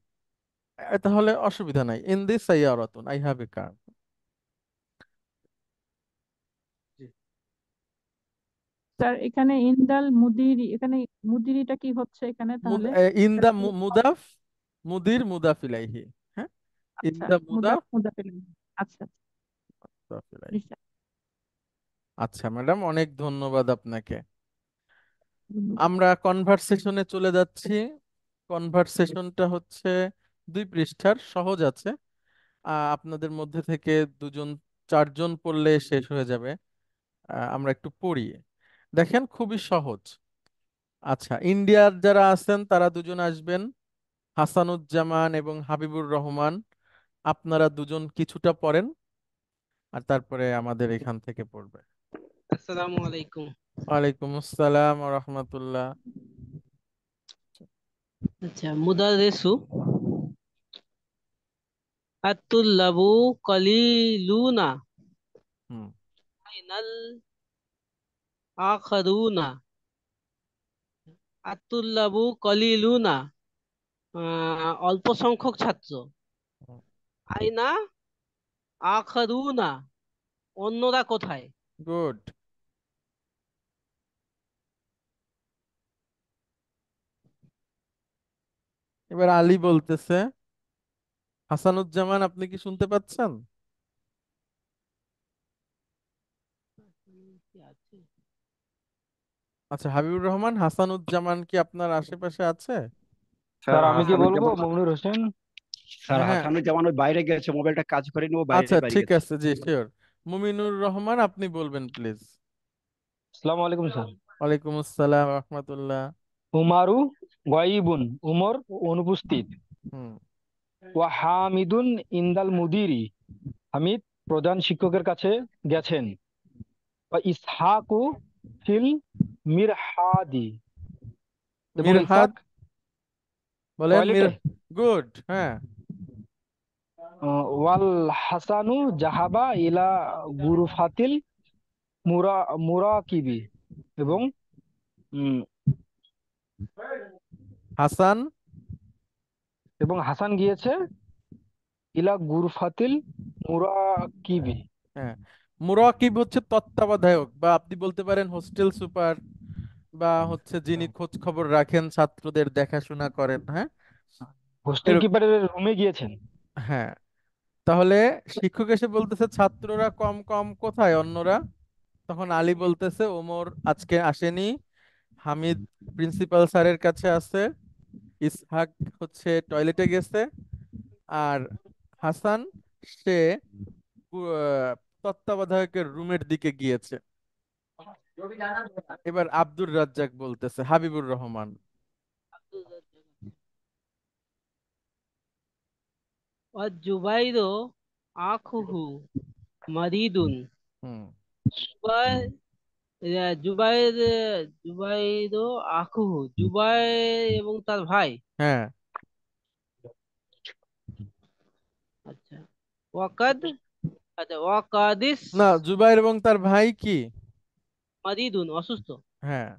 তাহলে অসুবিধা নাই, ইন দিস সাইয়ারাতুন আই হ্যাভ এ কার। জি। স্যার এখানে ইন্দাল মুদিরি, এখানে মুদিরিটা কি হচ্ছে এখানে তাহলে? ইন এটা দা কি? মুদাফ, মুদির মুদাফ ইলাইহি। হ্যাঁ, ইন আচ্ছা, দা মুদাফ মুদাফ মুদাফিল। আচ্ছা আচ্ছা, মুদাফ ইলাইহি। নিশ্চয়। আচ্ছা ম্যাডাম, অনেক ধন্যবাদ আপনাকে। ধন্যবাদ। আমরা কনভারসেশনে চলে যাচ্ছি। কনভারসেশনটা হচ্ছে 2 পৃষ্ঠার, সহজ আছে। আপনাদের মধ্যে থেকে দুজন, চারজন পড়লে শেষ হয়ে যাবে। আমরা একটু পড়ি, দেখেন খুবই সহজ। আচ্ছা, ইন্ডিয়ার যারা আছেন তারা দুজন আসবেন, হাসানুজ্জামান এবং হাবিবুর রহমান। আপনারা দুজন কিছুটা পড়েন, আর তারপরে আমাদের এখান থেকে পড়বে। আসসালামু আলাইকুম। ওয়ালাইকুম আসসালাম ওয়া রাহমাতুল্লাহ। আচ্ছা, মুদারিসু আত-তুল্লাবু কালিলুনা হুম, আইনাল আখারুনা। আত-তুল্লাবু কালিলুনা, অল্প সংখ্যক ছাত্র। আইনা আখারুনা, অন্যরা কোথায়? গুড। এবার আলী বলতেছে, হাসানুজ্জামান আপনি কি শুনতে পাচ্ছেন? কি আছে? আচ্ছা, হাবিবুর রহমান, হাসানুজ্জামান কি আপনার আশেপাশে আছে? স্যার স্যার আমি কি বলবো? হাসানুজ্জামান, মমিনুর হোসেন। স্যার হ্যাঁ হ্যাঁ, হাসানুজ্জামান ওই বাইরে গেছে, মোবাইলটা কাজ করেনি, ও আচ্ছা বাইরে বাইরে ঠিক গেছে। আছে, জি শিওর। মুমিনুর রহমান আপনি বলবেন প্লিজ। আসসালামু আলাইকুম স্যার। ওয়ালাইকুম আসসালাম ওয়া রাহমাতুল্লাহ। উমারু গায়িবুন, উমর অনুপস্থিত। হুম, ওয়া হামিদুন ইনদাল মুদিরি, হামিদ প্রধান শিক্ষকের কাছে গেছেন। ওয়া ইসহাকু ফিল মিরহাদি, এবং মিরহাদ ইসহাক বলেন, মির। টয়লেটে। গুড, হ্যাঁ। ওয়াল হাসানু জাহাবা ইলা গুরুফাতিল মুরা মুরাকিবি, হুম, এবং উম, হাসান। হাসান গিয়েছে ইলা গুরফাতিল মুরাকিবি। হ্যাঁ, মুরাকিব হচ্ছে তত্ত্বাবধায়ক, বা আপনি বলতে পারেন হোস্টেল সুপার, বা হচ্ছে যিনি খোঁজ খবর রাখেন, ছাত্রদের দেখাশোনা করেন। হ্যাঁ, হোস্টেল এরকম। কিপারের রুমে গিয়েছেন। হ্যাঁ, তাহলে শিক্ষক এসে বলতেছে ছাত্ররা কম কম কোথায় অন্যরা? তখন আলী বলতেছে ওমর আজকে আসেনি, হামিদ প্রিন্সিপাল স্যারের কাছে আছে, ইসহাক হচ্ছে টয়লেটে গেছে, আর হাসান সে তত্ত্বাবধায়কের রুমের দিকে গিয়েছে। এবার আব্দুর রাজ্জাক বলতেছে, হাবিবুর রহমান। ওয়া জুবাইরু আখুহু মারিদুন। হুম, জুবাইর জুবাইর জুবাইরু আখুহু, জুবাইর এবং তার ভাই। হ্যাঁ। আচ্ছা, ওয়াকাদ, আচ্ছা ওয়াকাদিস না, জুবাইর এবং তার ভাই কি? মারিদুন, অসুস্থ। হ্যাঁ,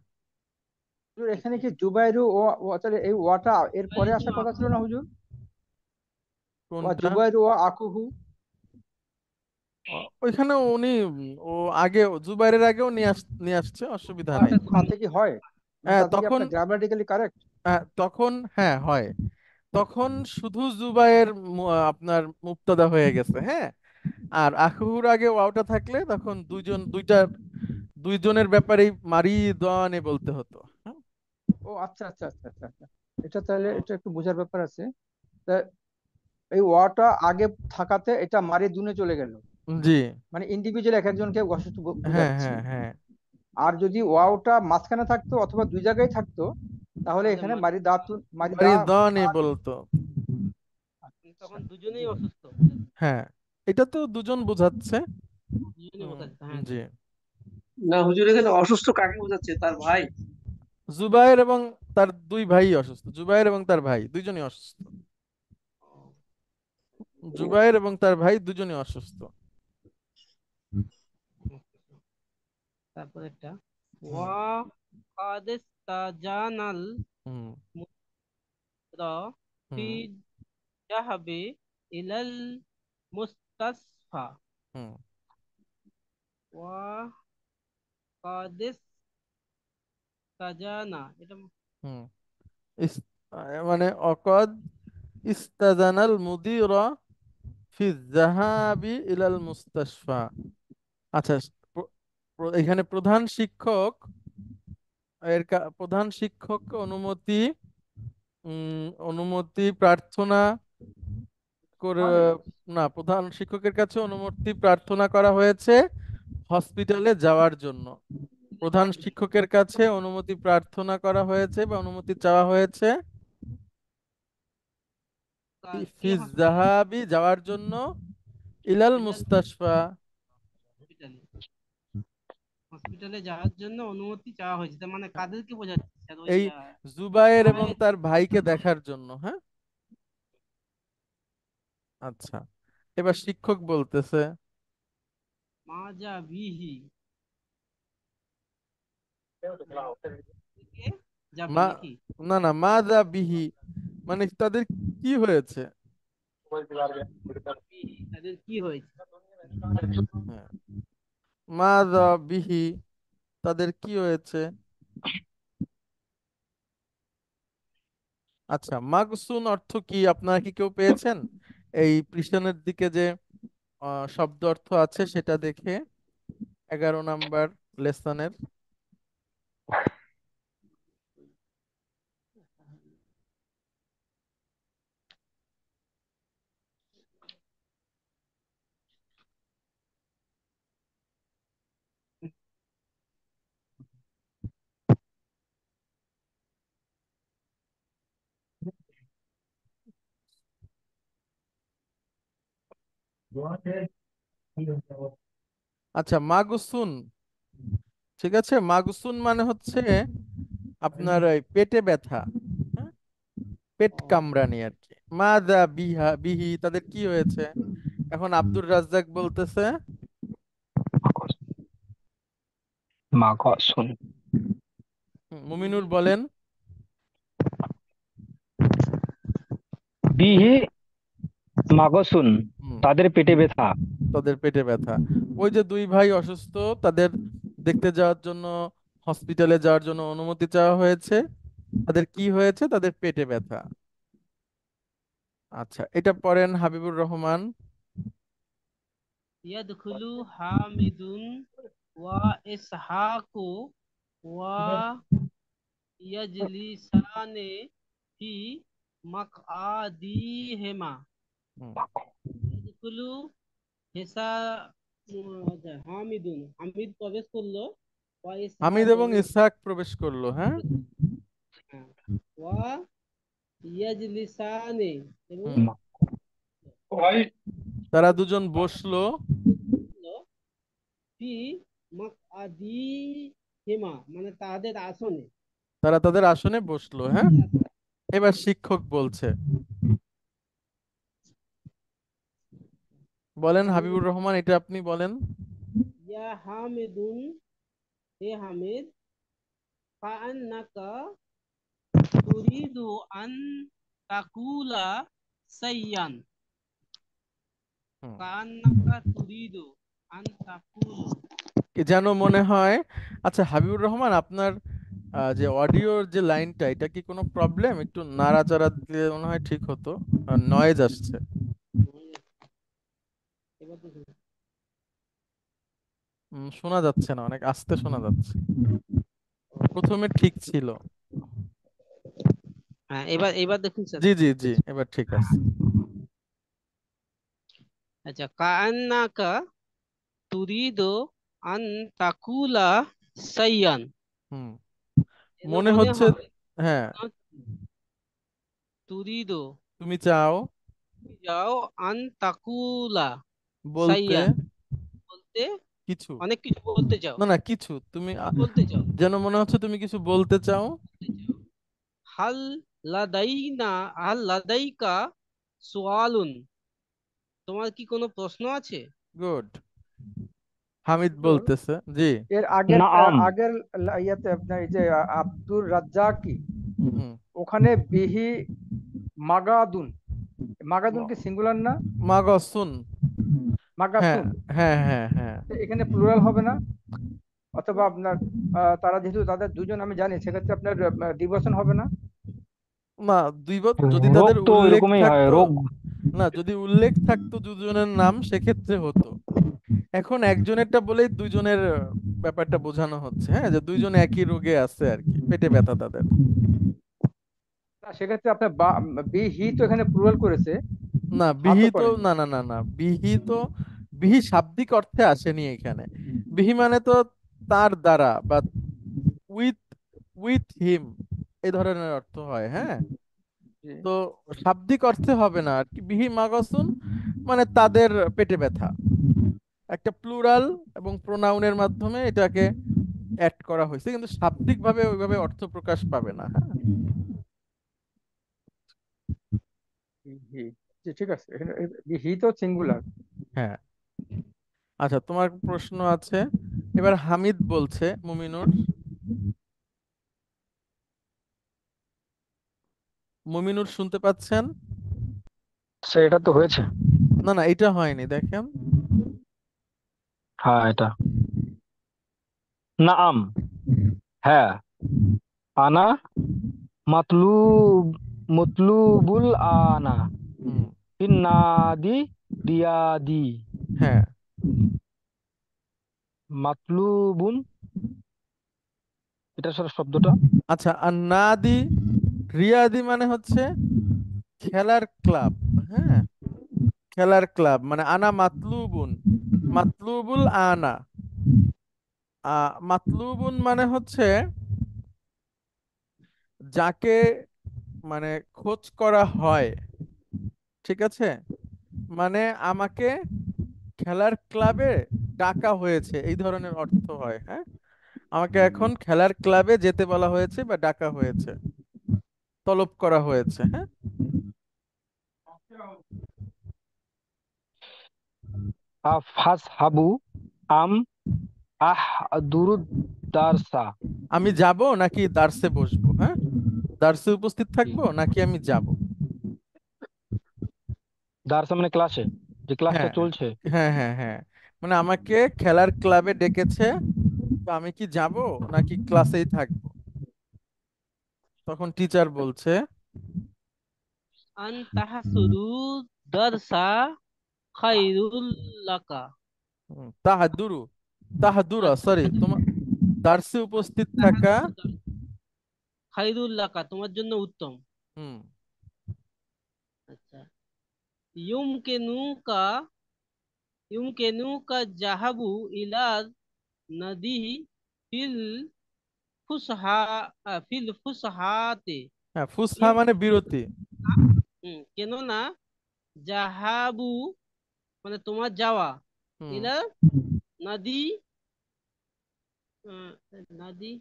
হুজুর, এখানে কি জুবাইরু ও তাহলে এই ওয়াটা এর পরে জুবাইরু আসার কথা ছিল না আখুহু। হুজুর? ওয়া কোনটা? জুবাইরু ও আকুহু। ওইখানে উনি ও আগে, জুবাইরের আগেও নিয়ে আসছে, অসুবিধা নাই। আচ্ছা, তাতে কি হয়? মানে হ্যাঁ তাতে কি তখন, আপনার গ্রামাটিক্যালি কারেক্ট? তখন হ্যাঁ হয়, তখন শুধু জুবাইর আপনার মুক্তাদা হয়ে গেছে। হ্যাঁ, আর আখুর আগে ওয়াওটা থাকলে তখন দুইজনের ব্যাপারেই মারি দোয়ানে বলতে হতো। হ্যাঁ, ও আচ্ছা আচ্ছা আচ্ছা আচ্ছা আচ্ছা, এটা তাহলে এটা একটু বোঝার ব্যাপার আছে। তা এই ওয়াটা আগে থাকাতে এটা মারি দুনে চলে গেল, জি, মানে ইন্ডিভিজুয়াল এক একজনকে অসুস্থ হ্যাঁ বোঝাচ্ছে। হ্যাঁ হ্যাঁ, আর যদি ওয়াওটা মাঝখানে থাকতো অথবা দুই জায়গায় থাকতো, তাহলে তাহলে এখানে মারি দাতুন, মারি মারি দা। দোয়ানে বলতো। তখন দুজনেই অসুস্থ। হ্যাঁ, এটা তো দুজন বোঝাচ্ছে। দুজনেই হুম, বোঝাচ্ছে, হ্যাঁ। জি। না হুজুর, এখানে অসুস্থ কাকে বোঝাচ্ছে? তার ভাই? জুবাইর এবং তার দুই ভাই অসুস্থ, জুবাইর এবং তার ভাই দুইজনই অসুস্থ, জুবাইর এবং তার ভাই দুজনই অসুস্থ। তারপর একটা হুম, ওয়া কাদিস তাজানাল হুম, মুদরা ফি হুম, জাহাবি ইলাল মুস্তাসফা। হুম, ওয়া কাদিস ইস্তাজানা এটা হুম মানে অকদ ইস্তাজানাল মুদিরা ফি যাহাবি ইলাল মুস্তাশফা। আচ্ছা, এখানে প্রধান শিক্ষক প্রধান শিক্ষক অনুমতি প্রার্থনা করে, না, প্রধান শিক্ষকের কাছে অনুমতি প্রার্থনা করা হয়েছে হসপিটালে যাওয়ার জন্য। প্রধান শিক্ষকের কাছে অনুমতি প্রার্থনা করা হয়েছে বা অনুমতি চাওয়া হয়েছে কি ফিজ হসপিটালে জাহাবি যাওয়ার জন্য ইলাল ইলাল মুস্তাশফা। হসপিটালে হসপিটালে যাওয়ার জন্য অনুমতি চাওয়া হয়েছে, তার মানে কাদেরকে বোঝাচ্ছে স্যার? ওই এই জুবায়ের এবং জুবায়ের তার ভাইকে দেখার জন্য। হ্যাঁ, আচ্ছা, এবার শিক্ষক বলতেছে মাজা বিহি থেকে যাবে মা, নাকি? না না, মা যা বিহি মানে তাদের কি হয়েছে। বিহি, তাদের কি হয়েছে? হ্যাঁ, মা যা বিহি তাদের কি হয়েছে। আচ্ছা, মাগসুন অর্থ কি আপনারা কি কেউ পেয়েছেন? এই পৃষ্ঠানের দিকে যে শব্দ অর্থ আছে সেটা দেখে 11 নম্বর লেসনের। আচ্ছা, মাগসুন, ঠিক আছে, মাগসুন মানে হচ্ছে আপনার এই পেটে ব্যথা, হ্যাঁ, পেট কামড়ানি আর কি। মাযা বিহি তাদের কি হয়েছে। এখন আব্দুর রাজ্জাক বলতেছে মাগসুন মুমিনুর বলেন বিহি মাগসুন তাদের পেটে ব্যথা। তাদের পেটে ব্যথা। ওই যে দুই ভাই অসুস্থ, তাদের দেখতে যাওয়ার জন্য, হসপিটালে যাওয়ার জন্য অনুমতি চাওয়া হয়েছে, তাদের কি হয়েছে, তাদের পেটে ব্যথা। আচ্ছা, এটা পড়েন হাবিবুর রহমান। ইয়াদখুলু হামিদুন ওয়া ইসহাকু ওয়া ইয়াজলিসানে ফি মাকআদিহিমা। ইয়াদখুলু হেসা হামিদুন, হামিদ প্রবেশ করলো, ওয়া হামিদ ইসহাক এবং এবং ইসহাক প্রবেশ করলো। হ্যাঁ, ওয়া ইয়াজলিসানে এবং তারা দুজন বসলো ফি মাকআদিহিমা মানে তাদের আসনে। তারা তাদের আসনে বসলো। হ্যাঁ, এবার শিক্ষক বলছে, বলেন হাবিবুর রহমান, এটা আপনি বলেন। ইয়া হামিদুন, হে হামিদ, কাআন্নাকা তুরিদু আন তাকুলা সাইয়ান। কাআন্নাকা তুরিদু আন তাকুলা, যেন মনে হয়। আচ্ছা হাবিবুর রহমান, আপনার যে অডিওর যে লাইনটা, এটা কি কোনো প্রবলেম? একটু নাড়াচাড়া দিলে মনে হয় ঠিক হতো, নয়েজ আসছে। এবার দেখুন। শোনা যাচ্ছে না, অনেক আস্তে শোনা যাচ্ছে। প্রথমে ঠিক ছিল। হ্যাঁ, এবার এবার দেখুন স্যার। জি জি জি, এবার ঠিক আছে। আচ্ছা, কাআন্নাকা তুরিদু আন তাকুলা সাইয়ান, মনে হচ্ছে, হ্যাঁ, তুরিদু তুমি চাও, যাও, আন তাকুলা বলতে সাইয়ান বলতে কিছু, অনেক কিছু বলতে চাও, না না কিছু, তুমি বলতে চাও, যেন মনে হচ্ছে তুমি কিছু বলতে চাও। হাল হাল লাদাইকা সুআলুন, তোমার কি কোনো প্রশ্ন আছে? গুড, হামিদ বলতেছে জি। এর আগের নাম আগের ইয়াতে আপনার এই যে আব্দুর রাজ্জাকি, ওখানে বিহি মাগাদুন, মাগাদুন কি সিঙ্গুলার না? মাগসুন, হ্যাঁ মাগাসুন, হ্যাঁ হ্যাঁ হ্যাঁ, এখানে প্লুরাল হবে না? অথবা আপনার তারা যেহেতু তাদের দুজন আমি জানি, সেক্ষেত্রে আপনার ডিভোর্সন হবে না? না, যদি রোগ তাদের তো উল্লেখ এরকমই হয়, থাকতো, রোগ। না যদি উল্লেখ থাকতো দুজনের নাম সেক্ষেত্রে হতো। এখন একজনেরটা বলেই দুইজনের ব্যাপারটা বোঝানো হচ্ছে, হ্যাঁ, যে দুইজন একই রোগে আছে আর কি, পেটে ব্যথা তাদের। না, সেক্ষেত্রে আপনার বি হি তো এখানে প্লুরাল করেছে, না হা তো বিহি তো, করেনি। না না না না, বিহি শাব্দিক অর্থে আসেনি এখানে। বিহি মানে তো তার দ্বারা বা উইথ উইথ হিম, এই ধরনের অর্থ হয়, হ্যাঁ। জি। তো শাব্দিক অর্থে হবে না আর কি। বিহি মাগাসুন মানে তাদের পেটে ব্যথা, একটা প্লুরাল এবং প্রোনাউনের মাধ্যমে এটাকে অ্যাড করা হয়েছে, কিন্তু শাব্দিক ভাবে ওইভাবে অর্থ প্রকাশ পাবে না, হ্যাঁ। হি, জি ঠিক আছে, এখানে হি তো সিঙ্গুলার। হ্যাঁ, আচ্ছা, তোমার প্রশ্ন আছে। এবার হামিদ বলছে, মুমিনুর। মুমিনুর শুনতে পাচ্ছেন? স্যার এটা তো হয়েছে। না না, এটা হয়নি, দেখেন। হ্যাঁ এটা নাম, হ্যাঁ। আনা মাতলুব, মতলুবুল আনা হুম, ফিন নাদি রিয়াদি হ্যাঁ। মাতলুবুন, এটা স্যার শব্দটা। আচ্ছা, আর নাদি রিয়াদি মানে হচ্ছে খেলার ক্লাব, হ্যাঁ, খেলার ক্লাব মানে আনা মাতলুবুন, মাতলুবুল আনা। মাতলুবুন মানে হচ্ছে যাকে মানে খোঁজ করা হয়, ঠিক আছে, মানে আমাকে খেলার ক্লাবে ডাকা হয়েছে, এই ধরনের অর্থ হয়, হ্যাঁ। আমাকে এখন খেলার ক্লাবে যেতে বলা হয়েছে বা ডাকা হয়েছে, তলব করা হয়েছে, হ্যাঁ। আফহাস হাবু আম আহ দুরুদ দারসা। আমি যাব নাকি দার্সে বসবো, হ্যাঁ, দার্সে উপস্থিত জি, থাকবো নাকি আমি যাব। দারসা মানে ক্লাসে, যে ক্লাসটা হ্যাঁ চলছে। হ্যাঁ হ্যাঁ হ্যাঁ, মানে আমাকে খেলার ক্লাবে ডেকেছে, তো আমি কি যাব নাকি ক্লাসেই থাকবো। তখন টিচার বলছে, আন তাহাসুরু দারসা খায়রুল লাকা। তাহাদুরু, তাহাদুরা, আচ্ছা, সরি, তোমার দার্সে উপস্থিত থাকা। তাহাসুরু খায়রুল লাকা তোমার জন্য উত্তম। হুম, আচ্ছা, ইউমকিনুকা ইউমকিনুকা জাহাবু ইলা নদী ফিল ফুসহা ফিল ফুসহাতে। হ্যাঁ, ফুসহা মানে বিরতি। কেননা জাহাবু মানে তোমার যাওয়া, হুম, ইলা নদী আহ, নদী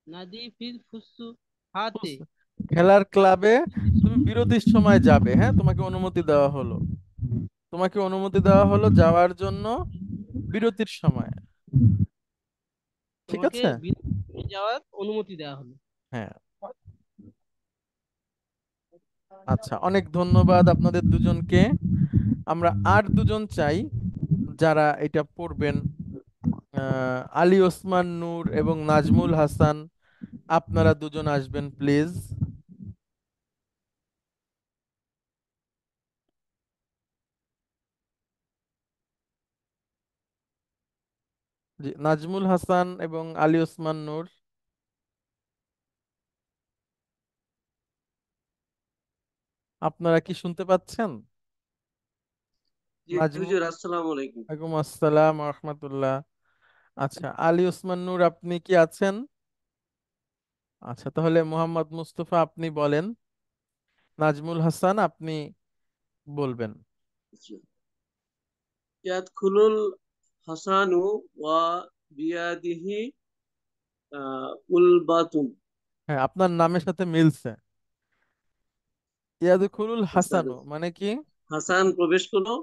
নদী ফিল ফুসহাতে। খেলার ক্লাবে তুমি বিরতির সময় যাবে, হ্যাঁ, তোমাকে অনুমতি দেওয়া হলো, তোমাকে অনুমতি দেওয়া হলো যাওয়ার জন্য বিরতির সময়, ঠিক তোমাকে আছে। বিদেশে যাওয়ার অনুমতি দেওয়া হলো। হ্যাঁ, আচ্ছা, অনেক ধন্যবাদ আপনাদের দুজনকে। আমরা আর দুজন চাই যারা এটা পড়বেন, আলী ওসমান নূর এবং নাজমুল হাসান, আপনারা দুজন আসবেন প্লিজ। জি, নাজমুল হাসান এবং আলী ওসমান নূর, আপনারা কি শুনতে পাচ্ছেন? জি নাজমুল, হুজুর, আসসালামু আলাইকুম। ওয়ালাইকুম আসসালাম ওয়া রাহমাতুল্লাহ। আচ্ছা, আলী ওসমান নূর আপনি কি আছেন? আচ্ছা, তাহলে মোহাম্মদ মুস্তফা আপনি বলেন, নাজমুল হাসান আপনি বলবেন। ইয়াদখুলুল হাসানু ওয়া বিয়াদিহি উলবাতুন। হ্যাঁ, আপনার নামের সাথে মিলছে। ইয়াদখুলুল আচ্ছা, হাসানু মানে কি? হাসান প্রবেশ করলো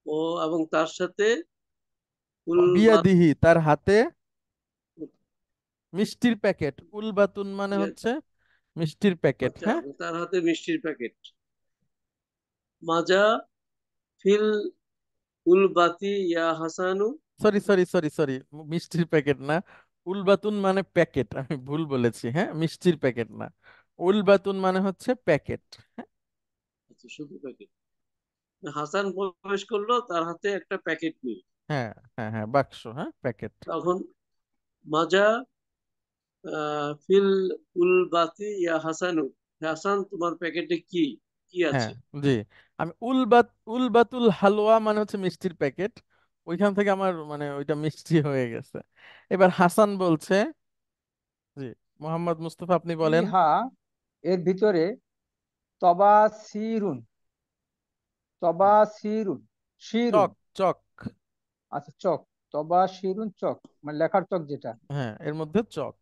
ও এবং তার সাথে উলবাত। বিয়াদিহি তার হাতে মিষ্টির প্যাকেট, উলবাতুন মানে হচ্ছে মিষ্টির প্যাকেট, আচ্ছা, হ্যাঁ। এবং তার হাতে মিষ্টির প্যাকেট। মাজা ফিল উলবাতি ইয়া হাসানু। সরি সরি সরি সরি, মিষ্টির প্যাকেট না। উলবাতুন মানে প্যাকেট, আমি ভুল বলেছি, হ্যাঁ, মিষ্টির প্যাকেট না। উলবাতুন মানে হচ্ছে প্যাকেট। আচ্ছা, শুধু প্যাকেট। হাসান প্রবেশ করলো, তার হাতে একটা প্যাকেট নিল। হ্যাঁ হ্যাঁ হ্যাঁ, বাক্স, হ্যাঁ, প্যাকেট। তখন মাজা ফিল উলবাতি ইয়া হাসানু, হাসান তোমার প্যাকেটে কি কি হ্যাঁ, আছে? জি। আমি উলবাতুল হালুয়া মানে হচ্ছে মিষ্টির প্যাকেট, ওইখান থেকে আমার মানে ওইটা মিষ্টি হয়ে গেছে। এবার হাসান বলছে, জি, মোহাম্মদ মুস্তফা আপনি বলেন। ফিহা, এর ভিতরে তবাসিরুন, তবাসিরুন, শিরুন, চক চক। আচ্ছা চক, তবাসিরুন চক মানে লেখার চক যেটা, হ্যাঁ, এর মধ্যে চক।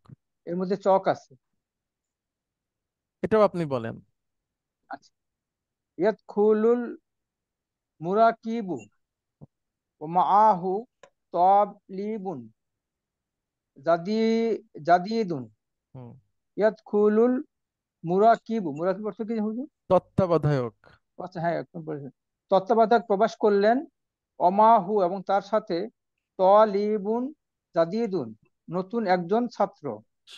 এর মধ্যে চক আছে। এটাও আপনি বলেন। আচ্ছা, ইয়াদখুলুল মুরাকিবু ওয়া মাআহু তালিবুন জাদি জাদিদুন। হুম। ইয়াদখুলুল মুরাকিবু, মুরাকিব অর্থ কি হুজুর? তত্ত্বাবধায়ক। আচ্ছা হ্যাঁ, একদম বলেছেন। তত্ত্বাবধায়ক প্রবেশ করলেন, অমাহু এবং তার সাথে, তলিবুন জাদিদুন নতুন একজন ছাত্র,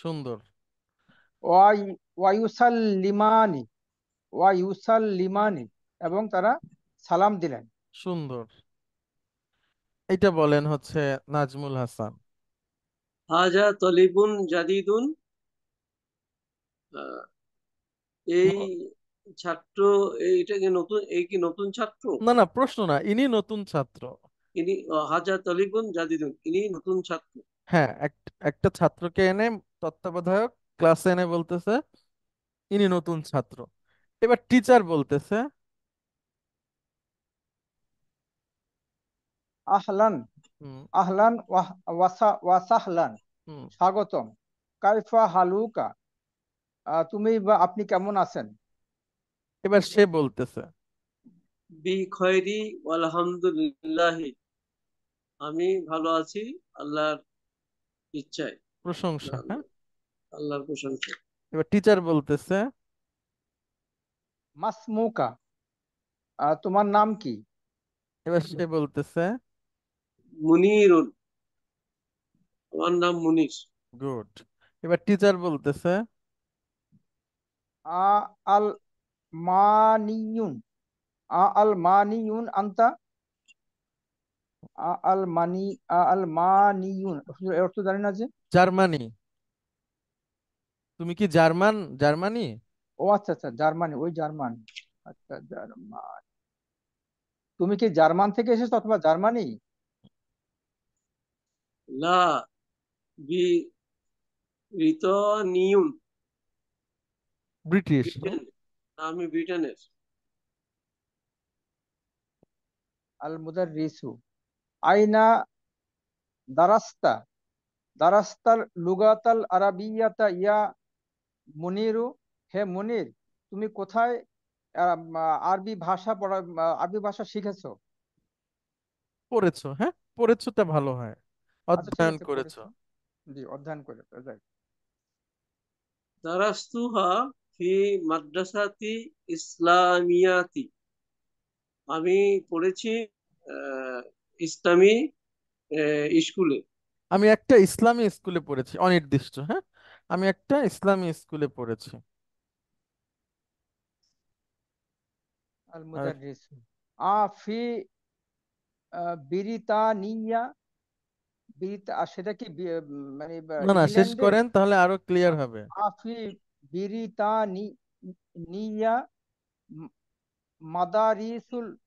সুন্দর। ওয়াই ওয়ায়ুসাল্লিমানি, ওয়ায়ুসাল্লিমানি এবং তারা সালাম দিলেন। সুন্দর। এটা বলেন হচ্ছে নাজমুল হাসান। হাজা তলিবুন জাদিদুন, আহ, এই ছাত্র, এইটা কি নতুন, এই কি নতুন ছাত্র? না না, প্রশ্ন না, ইনি নতুন ছাত্র। ইনি হাজা তলিবুন জাদিদুন, ইনি নতুন ছাত্র। হ্যাঁ, একটা ছাত্রকে এনে তত্ত্বাবধায়ক ক্লাসে এনে বলতেছে ইনি নতুন ছাত্র। এবার টিচার বলতেছে, আহলান, হুম আহলান ওয়াসাহলান, হুম, স্বাগতম। কাইফা হালুকা, তুমি বা আপনি কেমন আছেন? এবার সে বলতেছে, বি খয়রি আলহামদুলিল্লাহি, আমি ভালো আছি আল্লাহর ইচ্ছায়, প্রশংসা, হ্যাঁ। আল্লাহর প্রশংসা। এবার টিচার বলতেছে, মাসমুকা, তোমার নাম কি? এবার সে বলতেছে, মুনিরুন, আমার নাম মুনির। গুড। এবার টিচার বলতেছে, আ আল মানিয়ুন, আল মানিয়ুন আন্তা, আল মানি, আল মানিয়ুন এর অর্থ জানি না যে। জার্মানি। তুমি কি জার্মানি? ও আচ্ছা আচ্ছা, জার্মানি, ওই জার্মান। আচ্ছা জার্মান, তুমি কি জার্মান থেকে এসেছো অথবা জার্মানি? লা বি রিতনিয়ুন, ব্রিটিশ। ব্রিটেন, আমি ব্রিটেনের। আল মুদাররিসু আইনা দারাস্তা, দারাস্তাল লুগাতাল আরাবিয়াতা ইয়া মুনিরু, হে মুনির, তুমি কোথায় আরবি ভাষা পড়া, আরবি ভাষা শিখেছো? পড়েছো, হ্যাঁ, পড়েছোটা ভালো হয়, আচ্ছা ঠিক অধ্যয়ন আছে, করেছো। পড়েছো, জি অধ্যয়ন করে right. দারাস্তুহা ফি মাদ্রাসাতি ইসলামিয়াতি, আমি পড়েছি ইসলামী স্কুলে। আমি একটা ইসলামী স্কুলে পড়েছি, অনির্দিষ্ট, হ্যাঁ, আমি একটা ইসলামী স্কুলে পড়েছি। আল আর মুদাররিসু ফি বিরিতানিয়া, সেটা কি মানে না না, শেষ ইংল্যান্ডে? করেন তাহলে আরো ক্লিয়ার হবে। আফি বিরিতানি নিয়া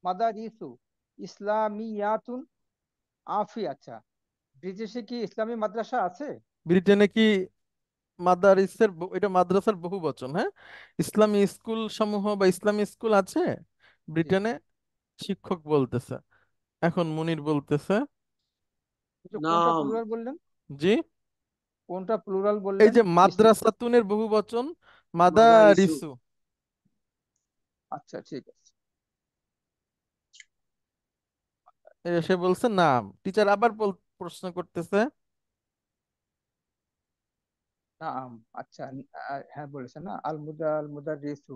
মাদারিসু ইসলামিয়াতুন, আফি, আচ্ছা, ব্রিটিশে কি ইসলামী মাদ্রাসা আছে? ব্রিটেনে কি এটা মাদ্রাসার বহু বচন, হ্যাঁ, ইসলামী স্কুল সমূহ বা ইসলামী স্কুল আছে জি, ব্রিটেনে। শিক্ষক বলতেছে, এখন মুনির বলতেছে, এটা কোনটা নাম প্লুরাল বললেন? জি, কোনটা প্লুরাল এই বললেন? যে মাদ্রাসাতুনের বহু বচন মাদারিসু, মাদারিসু। আচ্ছা ঠিক আছে। সে বলছে নাম। টিচার আবার প্রশ্ন করতেছে, নাম, আচ্ছা, হ্যাঁ বলেছেন না, আল মুদাররিসু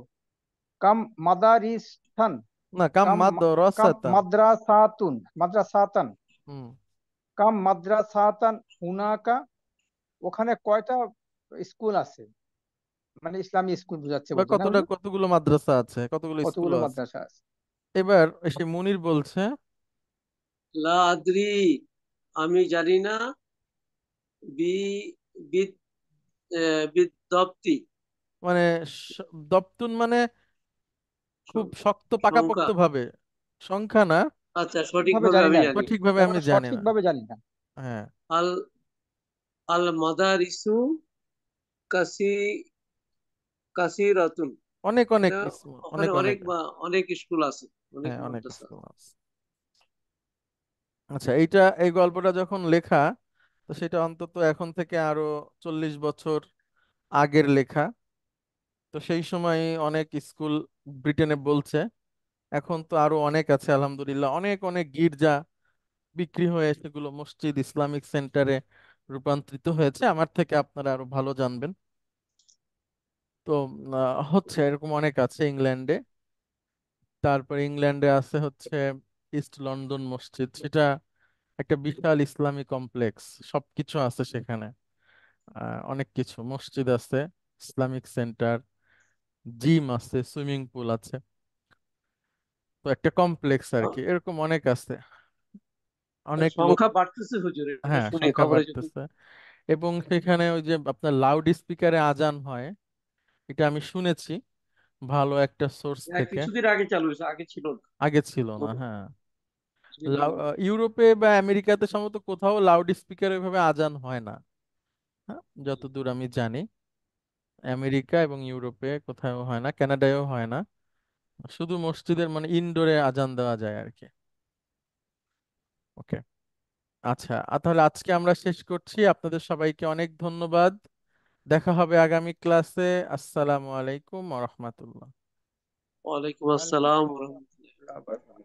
কাম মাদারিসান, না, কাম কাম কাম মাদ্রাসাতান। মাদ্রাসাতুন, মাদ্রাসাতান, হুম, কাম মাদ্রাসাতান হুনাকা, ওখানে কয়টা স্কুল আছে, মানে ইসলামী স্কুল বোঝাচ্ছে বা বোধ হয় না হুজুর? কতগুলো মাদ্রাসা আছে, কতগুলো কতগুলো স্কুল আছে। মাদ্রাসা আছে? এবার সে মুনির বলছে লা আদ্রি, আমি জানি না। বি বিদ বিদ্যাপ্তি, মানে দপ্তুন মানে খুব শক্ত সংখ্যা। পাকাপোক্ত ভাবে, সংখ্যা না, আচ্ছা, ভাবে সঠিকভাবে জানি আমি না, জানি না। সঠিকভাবে তার আমি মানে জানি না। সঠিকভাবে জানি না। হ্যাঁ, আল আল মাদারিসু কাসি কাসিরাতুন, অনেক অনেক এটা স্কুল, ওখানে অনেক অনেক অনেক। অনেক স্কুল আছে, অনেক হ্যাঁ, অনেক মাদ্রাসা স্কুল আছে। আছে। আচ্ছা, এই গল্পটা যখন লেখা, তো সেটা অন্তত এখন থেকে আরো 40 বছর আগের লেখা। তো সেই সময় অনেক স্কুল ব্রিটেনে বলছে, এখন তো আরো অনেক আছে আলহামদুলিল্লাহ, অনেক অনেক গির্জা বিক্রি হয়ে সেগুলো মসজিদ, ইসলামিক সেন্টারে রূপান্তরিত হয়েছে। আমার থেকে আপনারা আরো ভালো জানবেন। তো হচ্ছে এরকম অনেক আছে ইংল্যান্ডে। তারপর ইংল্যান্ডে আছে হচ্ছে ইস্ট লন্ডন মসজিদ, সেটা একটা বিশাল ইসলামী কমপ্লেক্স, সবকিছু আছে সেখানে। অনেক কিছু মসজিদ আছে, ইসলামিক সেন্টার, জিম আছে, সুইমিং পুল আছে। তো একটা কমপ্লেক্স আর কি, এরকম অনেক আছে, অনেক লোক। সংখ্যা বাড়তেছে হুজুর, এটা হ্যাঁ, শুনি সংখ্যা খবরে যখন। বাড়তেছে। এবং সেখানে ওই যে আপনার লাউড স্পিকারে আজান হয়, এটা আমি শুনেছি ভালো একটা সোর্স হ্যাঁ, থেকে। কিছুদিন আগে চালু হয়েছে, আগে ছিল না। আগে ছিল না, নতুন, হ্যাঁ। কিছুদিন হলো। ইউরোপে বা আমেরিকাতে সম্ভবত কোথাও লাউড স্পিকার এভাবে আজান হয় না, হ্যাঁ, যতদূর আমি জানি। আমেরিকা এবং ইউরোপে কোথাও হয় না, কানাডায়ও হয় না। শুধু মসজিদের মানে ইনডোরে আজান দেওয়া যায় আর কি। ওকে, আচ্ছা, তাহলে আজকে আমরা শেষ করছি। আপনাদের সবাইকে অনেক ধন্যবাদ। দেখা হবে আগামী ক্লাসে। আসসালামু আলাইকুম ওয়া রাহমাতুল্লাহ। ওয়ালাইকুম ওয়ালাইকুম আসসালাম। আসসালাম ওয়া রাহমাতুল্লাহি ওয়া বারাকাতুহু।